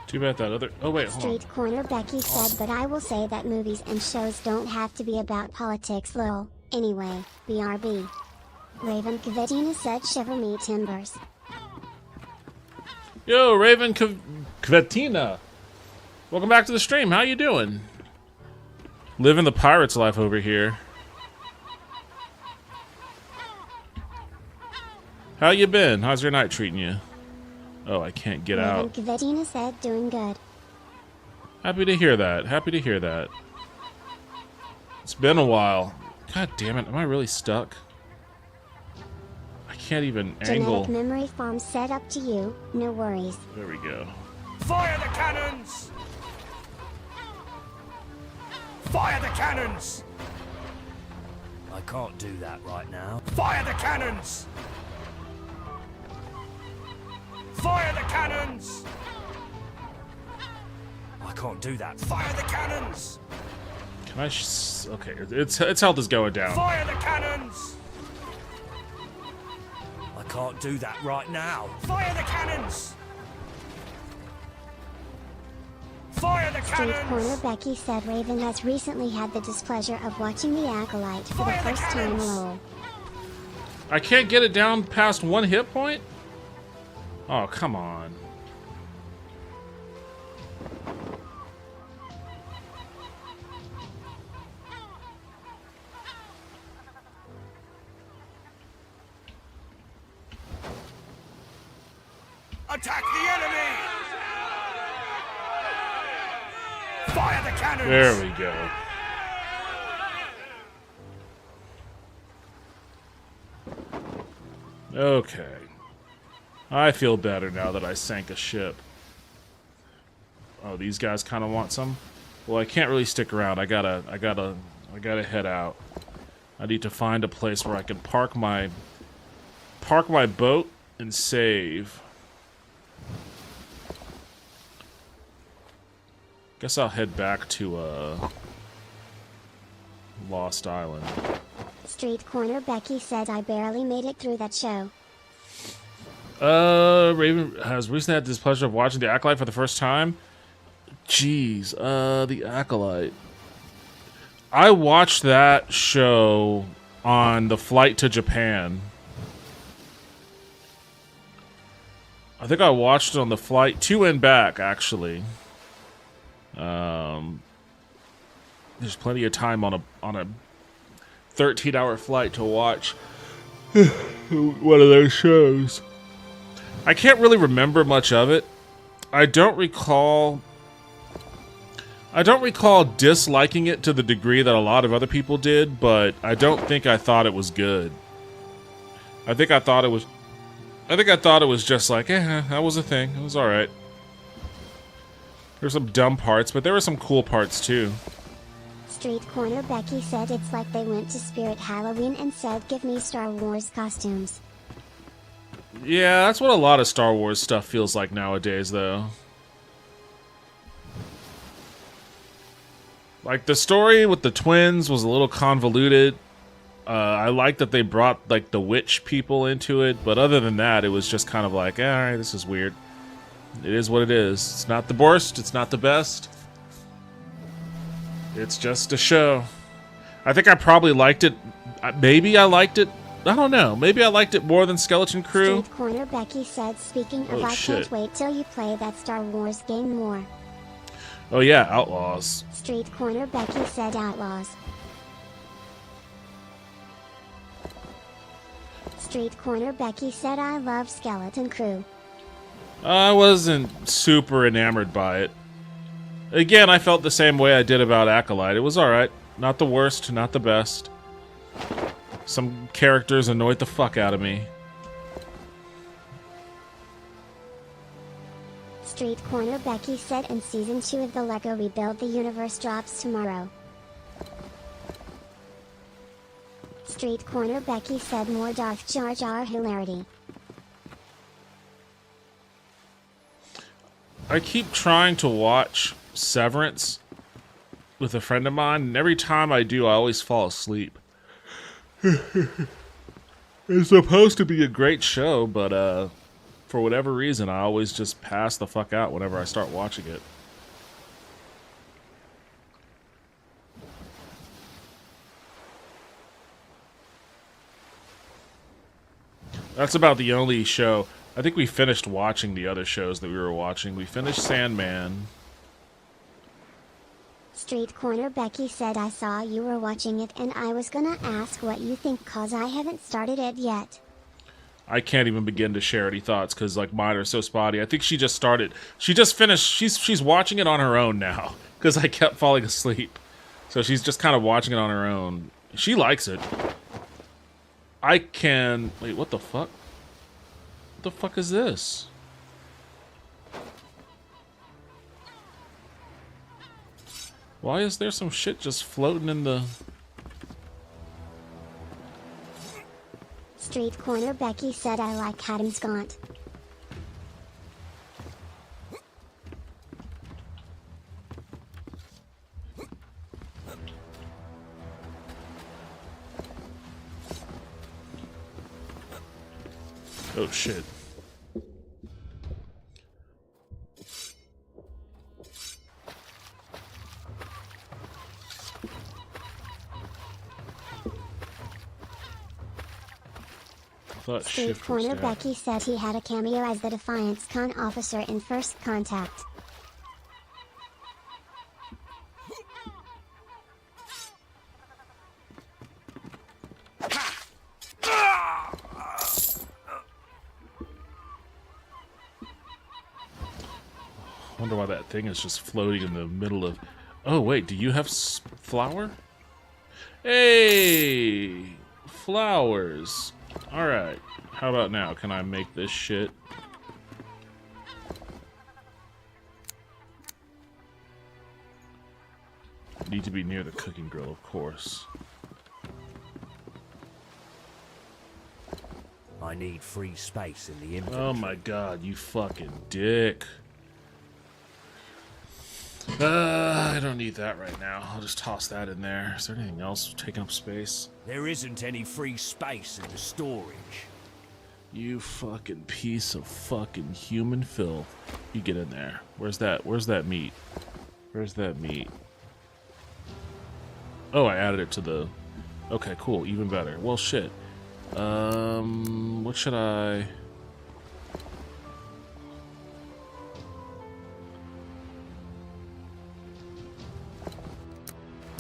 Too bad that other... Oh, wait, hold on. Street Corner Becky said, but I will say that movies and shows don't have to be about politics, lol. Anyway, BRB. Raven Kvetina said, shiver me timbers. Yo, Raven Kvetina. Welcome back to the stream. How you doing? Living the pirate's life over here. How you been? How's your night treating you? Oh, I can't get Raven out. Kvetina said, doing good. Happy to hear that. Happy to hear that. It's been a while. God damn it. Am I really stuck? I can't even angle. Genetic Memory Farm said, up to you. No worries. There we go. Fire the cannons! Fire the cannons! I can't do that right now. Fire the cannons! Fire the cannons! I can't do that. Fire the cannons! Can I... Okay, its health is going down. Fire the cannons! I can't do that right now. Fire the cannons! Fire the Street cannons! Corner Becky said, Raven has recently had the displeasure of watching The Acolyte for the Fire the first time cannons! lol. I can't get it down past 1 hit point? Oh, come on. Attack the enemy! Fire the cannons! There we go. Okay. I feel better now that I sank a ship. Oh, these guys kind of want some? Well, I can't really stick around. I gotta head out. I need to find a place where I can park my boat and save. Guess I'll head back to Lost Island. Street Corner Becky said I barely made it through that show. Raven has recently had this pleasure of watching The Acolyte for the first time. Jeez, The Acolyte. I watched that show on the flight to Japan. I think I watched it on the flight to and back, actually. There's plenty of time on a 13-hour flight to watch one of those shows. I can't really remember much of it. I don't recall disliking it to the degree that a lot of other people did, but I don't think I thought it was good. I think I thought it was just like, that was a thing. It was alright. There's some dumb parts, but there were some cool parts too. Street Corner Becky said it's like they went to Spirit Halloween and said, give me Star Wars costumes. Yeah, that's what a lot of Star Wars stuff feels like nowadays, though. Like, the story with the twins was a little convoluted. I like that they brought, like, the witch people into it, but other than that, it was just kind of like, alright, this is weird. It is what it is. It's not the worst, it's not the best. It's just a show. I think I probably liked it. Maybe I liked it. I don't know. Maybe I liked it more than Skeleton Crew. Street Corner Becky said, speaking of, I shit. can't wait till you play that Star Wars game more. Oh yeah, Outlaws. Street Corner Becky said Outlaws. Street Corner Becky said I love Skeleton Crew. I wasn't super enamored by it. Again, I felt the same way I did about Acolyte. It was alright. Not the worst, not the best. Some characters annoyed the fuck out of me. Street Corner Becky said in Season 2 of the LEGO Rebuild the Universe drops tomorrow. Street Corner Becky said more Darth Jar Jar hilarity. I keep trying to watch Severance with a friend of mine, and every time I do, I always fall asleep. It's supposed to be a great show, but for whatever reason, I always just pass the fuck out whenever I start watching it. That's about the only show. I think we finished watching the other shows that we were watching. We finished Sandman. Street Corner Becky said I saw you were watching it and I was gonna ask what you think cause I haven't started it yet. I can't even begin to share any thoughts because like mine are so spotty. I think she just started. She just finished. She's watching it on her own now because I kept falling asleep. So she's just kind of watching it on her own. She likes it. I can... Wait, what the fuck? What the fuck is this? Why is there some shit just floating in the... Street Corner Becky said I like Adam's Gaunt. Oh shit. Street Corner Becky said he had a cameo as the Defiance Con officer in First Contact. Wonder why that thing is just floating in the middle of... Oh wait, do you have flour? Hey! Flowers. Alright. How about now? Can I make this shit? Need to be near the cooking grill, of course. I need free space in the inventory. Oh my god, you fucking dick. I don't need that right now. I'll just toss that in there. Is there anything else taking up space? There isn't any free space in the storage. You fucking piece of fucking human filth. You get in there. Where's that meat? Where's that meat? Oh, I added it to the... Okay, cool. Even better. Well, shit. What should I...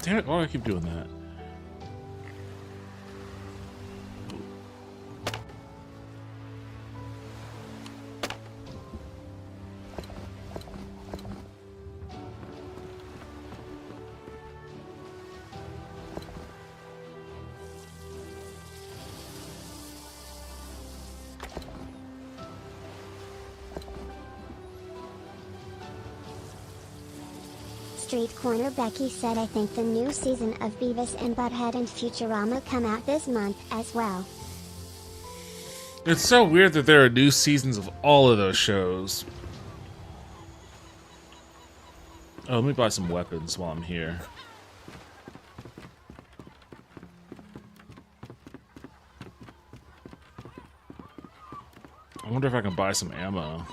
Damn it, why do I keep doing that? Street Corner Becky said, I think the new season of Beavis and Butthead and Futurama come out this month as well. It's so weird that there are new seasons of all of those shows. Oh, let me buy some weapons while I'm here. I wonder if I can buy some ammo.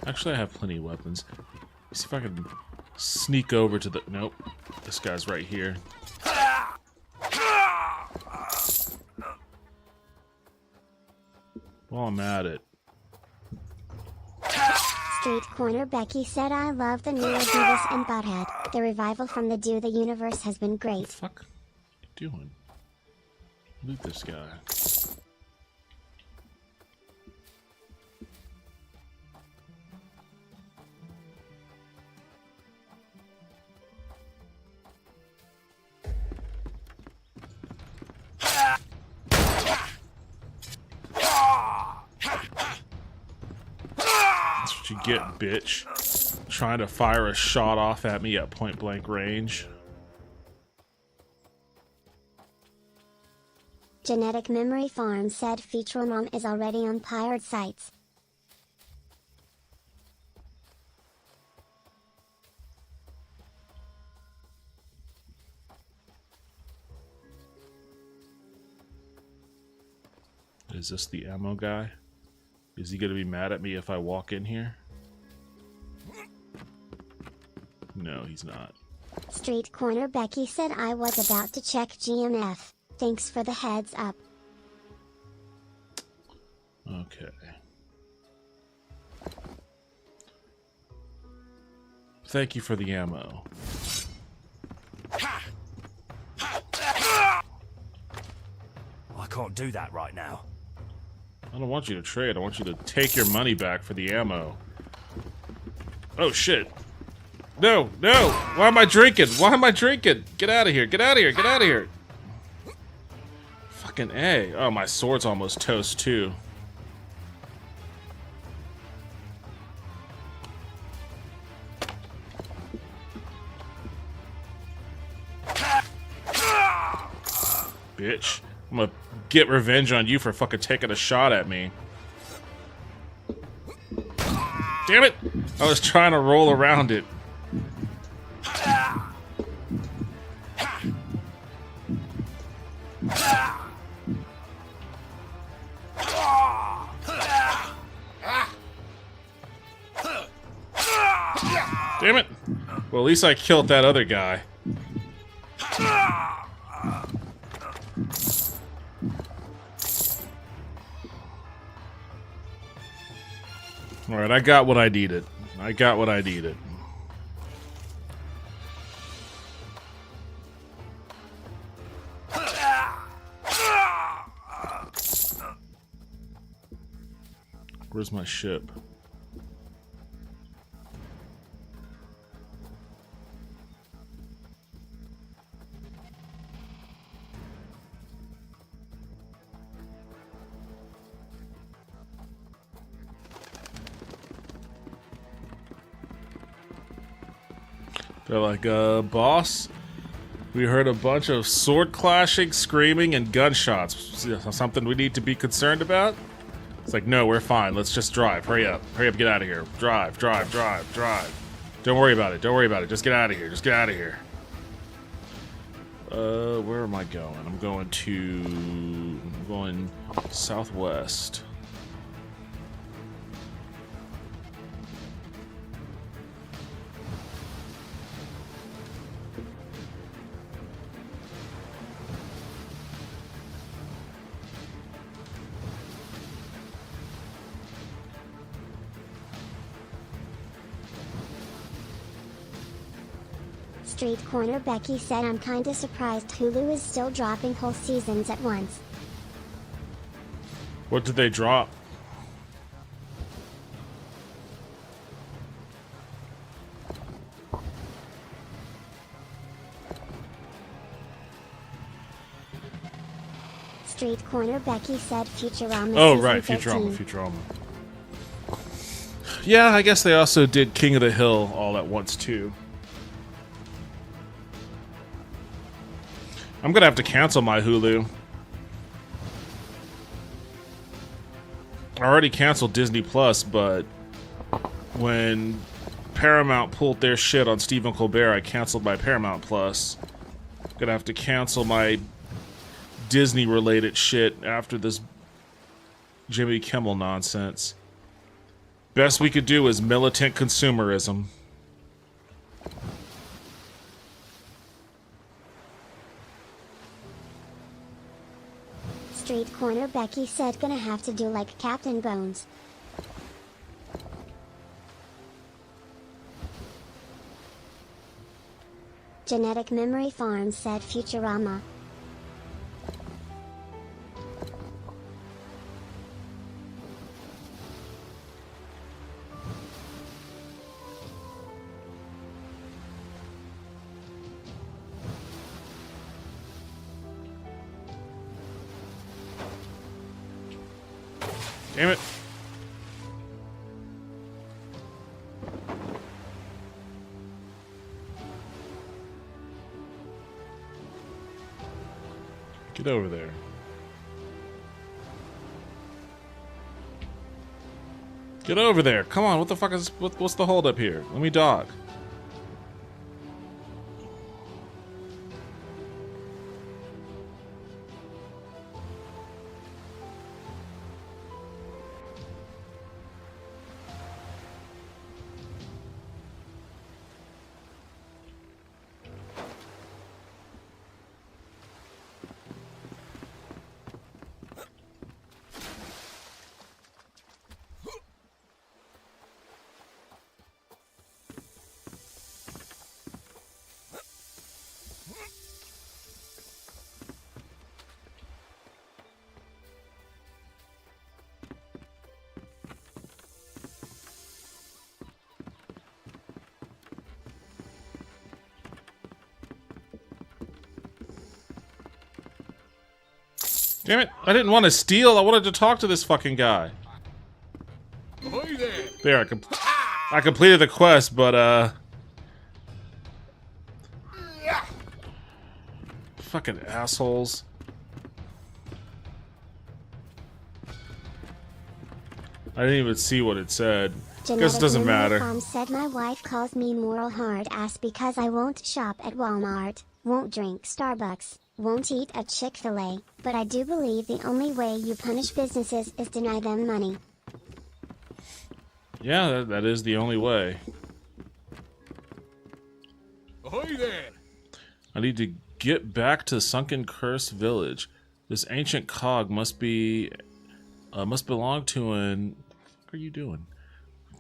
Actually, I have plenty of weapons. Let's see if I can sneak over to the... Nope. This guy's right here. While I'm at it. Street Corner Becky said, I love the newer Beavis and Butthead. The revival from the Do the Universe has been What the great. fuck are you doing? Loot this guy. That's what you get, bitch. Trying to fire a shot off at me at point blank range. Genetic Memory Farm said Futurama is already on pirate sites. Is this the ammo guy? Is he gonna be mad at me if I walk in here? No, he's not. Street Corner Becky said, I was about to check GMF. Thanks for the heads up. Okay. Thank you for the ammo. I can't do that right now. I don't want you to trade. I want you to take your money back for the ammo. Oh, shit. No, no. Why am I drinking? Why am I drinking? Get out of here. Get out of here. Get out of here. Fucking A. Oh, my sword's almost toast, too. Bitch. I'm gonna get revenge on you for fucking taking a shot at me. Damn it! I was trying to roll around it. Damn it! Well, at least I killed that other guy. Alright, I got what I needed. I got what I needed. Where's my ship? They're like, boss, we heard a bunch of sword clashing, screaming, and gunshots. Something we need to be concerned about? It's like, no, we're fine. Let's just drive. Hurry up. Hurry up, get out of here. Drive, drive, drive, drive. Don't worry about it. Don't worry about it. Just get out of here. Just get out of here. Where am I going? I'm going southwest. Street Corner Becky said, I'm kinda surprised Hulu is still dropping whole seasons at once. What did they drop? Street Corner Becky said Futurama. Oh, season right, 13. Futurama. Yeah, I guess they also did King of the Hill all at once, too. I'm gonna have to cancel my Hulu. I already canceled Disney Plus, but when Paramount pulled their shit on Stephen Colbert, I canceled my Paramount Plus. Gonna have to cancel my Disney-related shit after this Jimmy Kimmel nonsense. Best we could do is militant consumerism. Street Corner Becky said, gonna have to do like Captain Bones. Genetic Memory Farm said Futurama. Damn it. Get over there. Get over there. Come on, what the fuck is... what's the hold up here? Let me dog. Damn it, I didn't want to steal, I wanted to talk to this fucking guy. There, I completed the quest, but, fucking assholes. I didn't even see what it said. Guess it doesn't matter. Mom said my wife calls me moral hard ass because I won't shop at Walmart, won't drink Starbucks, won't eat at Chick-fil-A, but I do believe the only way you punish businesses is deny them money. Yeah, that is the only way. Ahoy there! I need to get back to Sunken Curse Village. This ancient cog must belong to an... What are you doing?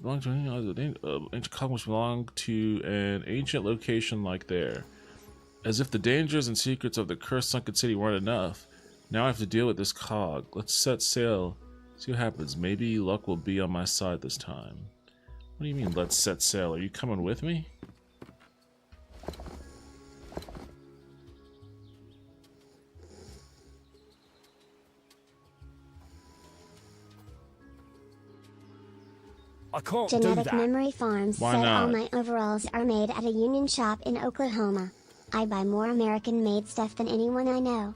Ancient cog must belong to an ancient location like there. As if the dangers and secrets of the cursed sunken city weren't enough, now I have to deal with this cog. Let's set sail. See what happens. Maybe luck will be on my side this time. What do you mean, let's set sail? Are you coming with me? I can't do Genetic that. Memory Farms Why said all not? my overalls are made at a union shop in Oklahoma. I buy more American-made stuff than anyone I know.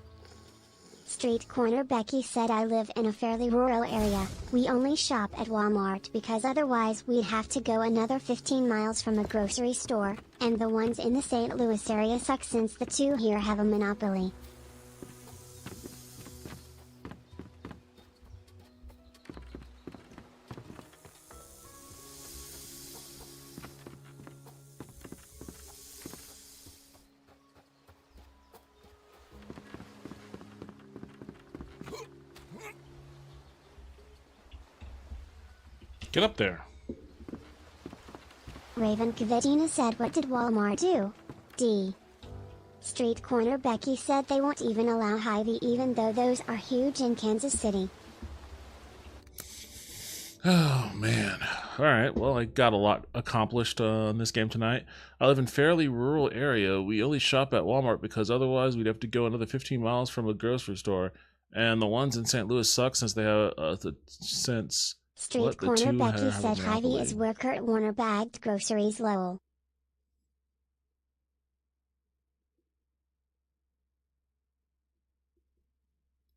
Street Corner Becky said I live in a fairly rural area. We only shop at Walmart because otherwise we'd have to go another 15 miles from a grocery store, and the ones in the St. Louis area suck since the two here have a monopoly. Get up there. Raven Kvetina said what did Walmart do? D. Street Corner Becky said they won't even allow Hy-Vee even though those are huge in Kansas City. Oh, man. All right, well, I got a lot accomplished in this game tonight. I live in a fairly rural area. We only shop at Walmart because otherwise we'd have to go another 15 miles from a grocery store. And the ones in St. Louis suck since they have, Street What, the Corner two Becky have said a Hy-Vee monopoly? is where Kurt Warner bagged groceries Lowell.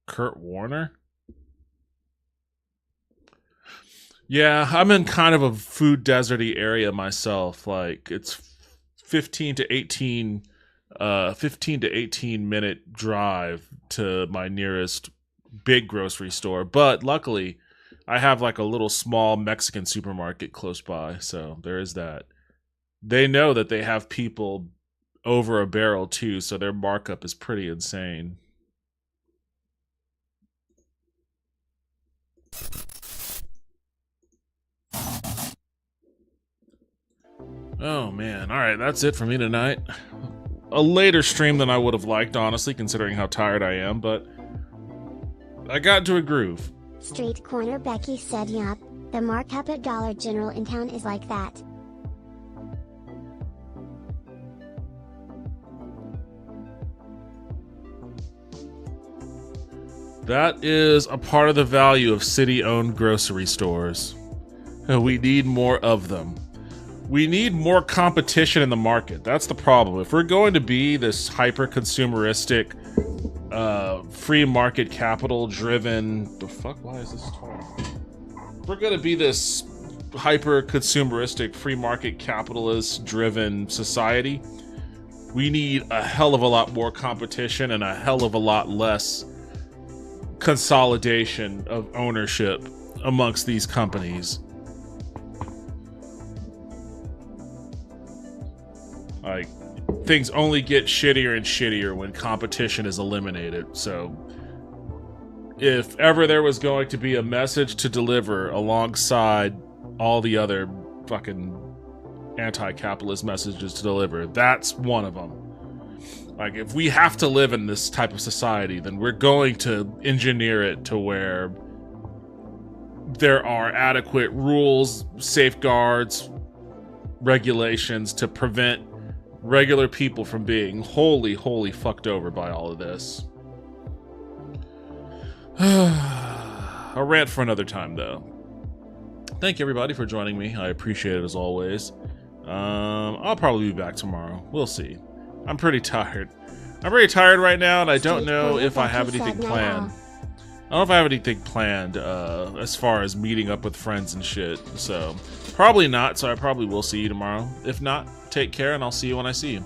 Kurt Warner? Yeah, I'm in kind of a food deserty area myself. Like, it's 15 to 18 minute drive to my nearest big grocery store. But luckily, I have like a little small Mexican supermarket close by, so there is that. They know that they have people over a barrel too, so their markup is pretty insane. Oh man, alright, that's it for me tonight. A later stream than I would have liked, honestly, considering how tired I am, but I got into a groove. Street Corner Becky said yup, the markup at Dollar General in town is like that. That is a part of the value of city-owned grocery stores. We need more of them. We need more competition in the market. That's the problem. If we're going to be this hyper-consumeristic, free market capital-driven... The fuck? Why is this tall? If we're going to be this hyper-consumeristic, free market capitalist-driven society, we need a hell of a lot more competition and a hell of a lot less consolidation of ownership amongst these companies. Like, things only get shittier and shittier when competition is eliminated. So, if ever there was going to be a message to deliver alongside all the other fucking anti-capitalist messages to deliver, that's one of them. Like, if we have to live in this type of society, then we're going to engineer it to where there are adequate rules, safeguards, regulations to prevent regular people from being wholly fucked over by all of this. A rant for another time, though. Thank you, everybody, for joining me. I appreciate it as always. I'll probably be back tomorrow. We'll see. I'm pretty tired. I'm very tired right now, and I don't know if I have anything planned. I don't know if I have anything planned as far as meeting up with friends and shit. So, probably not, so I probably will see you tomorrow. If not, take care, and I'll see you when I see you.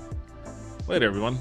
Later, everyone.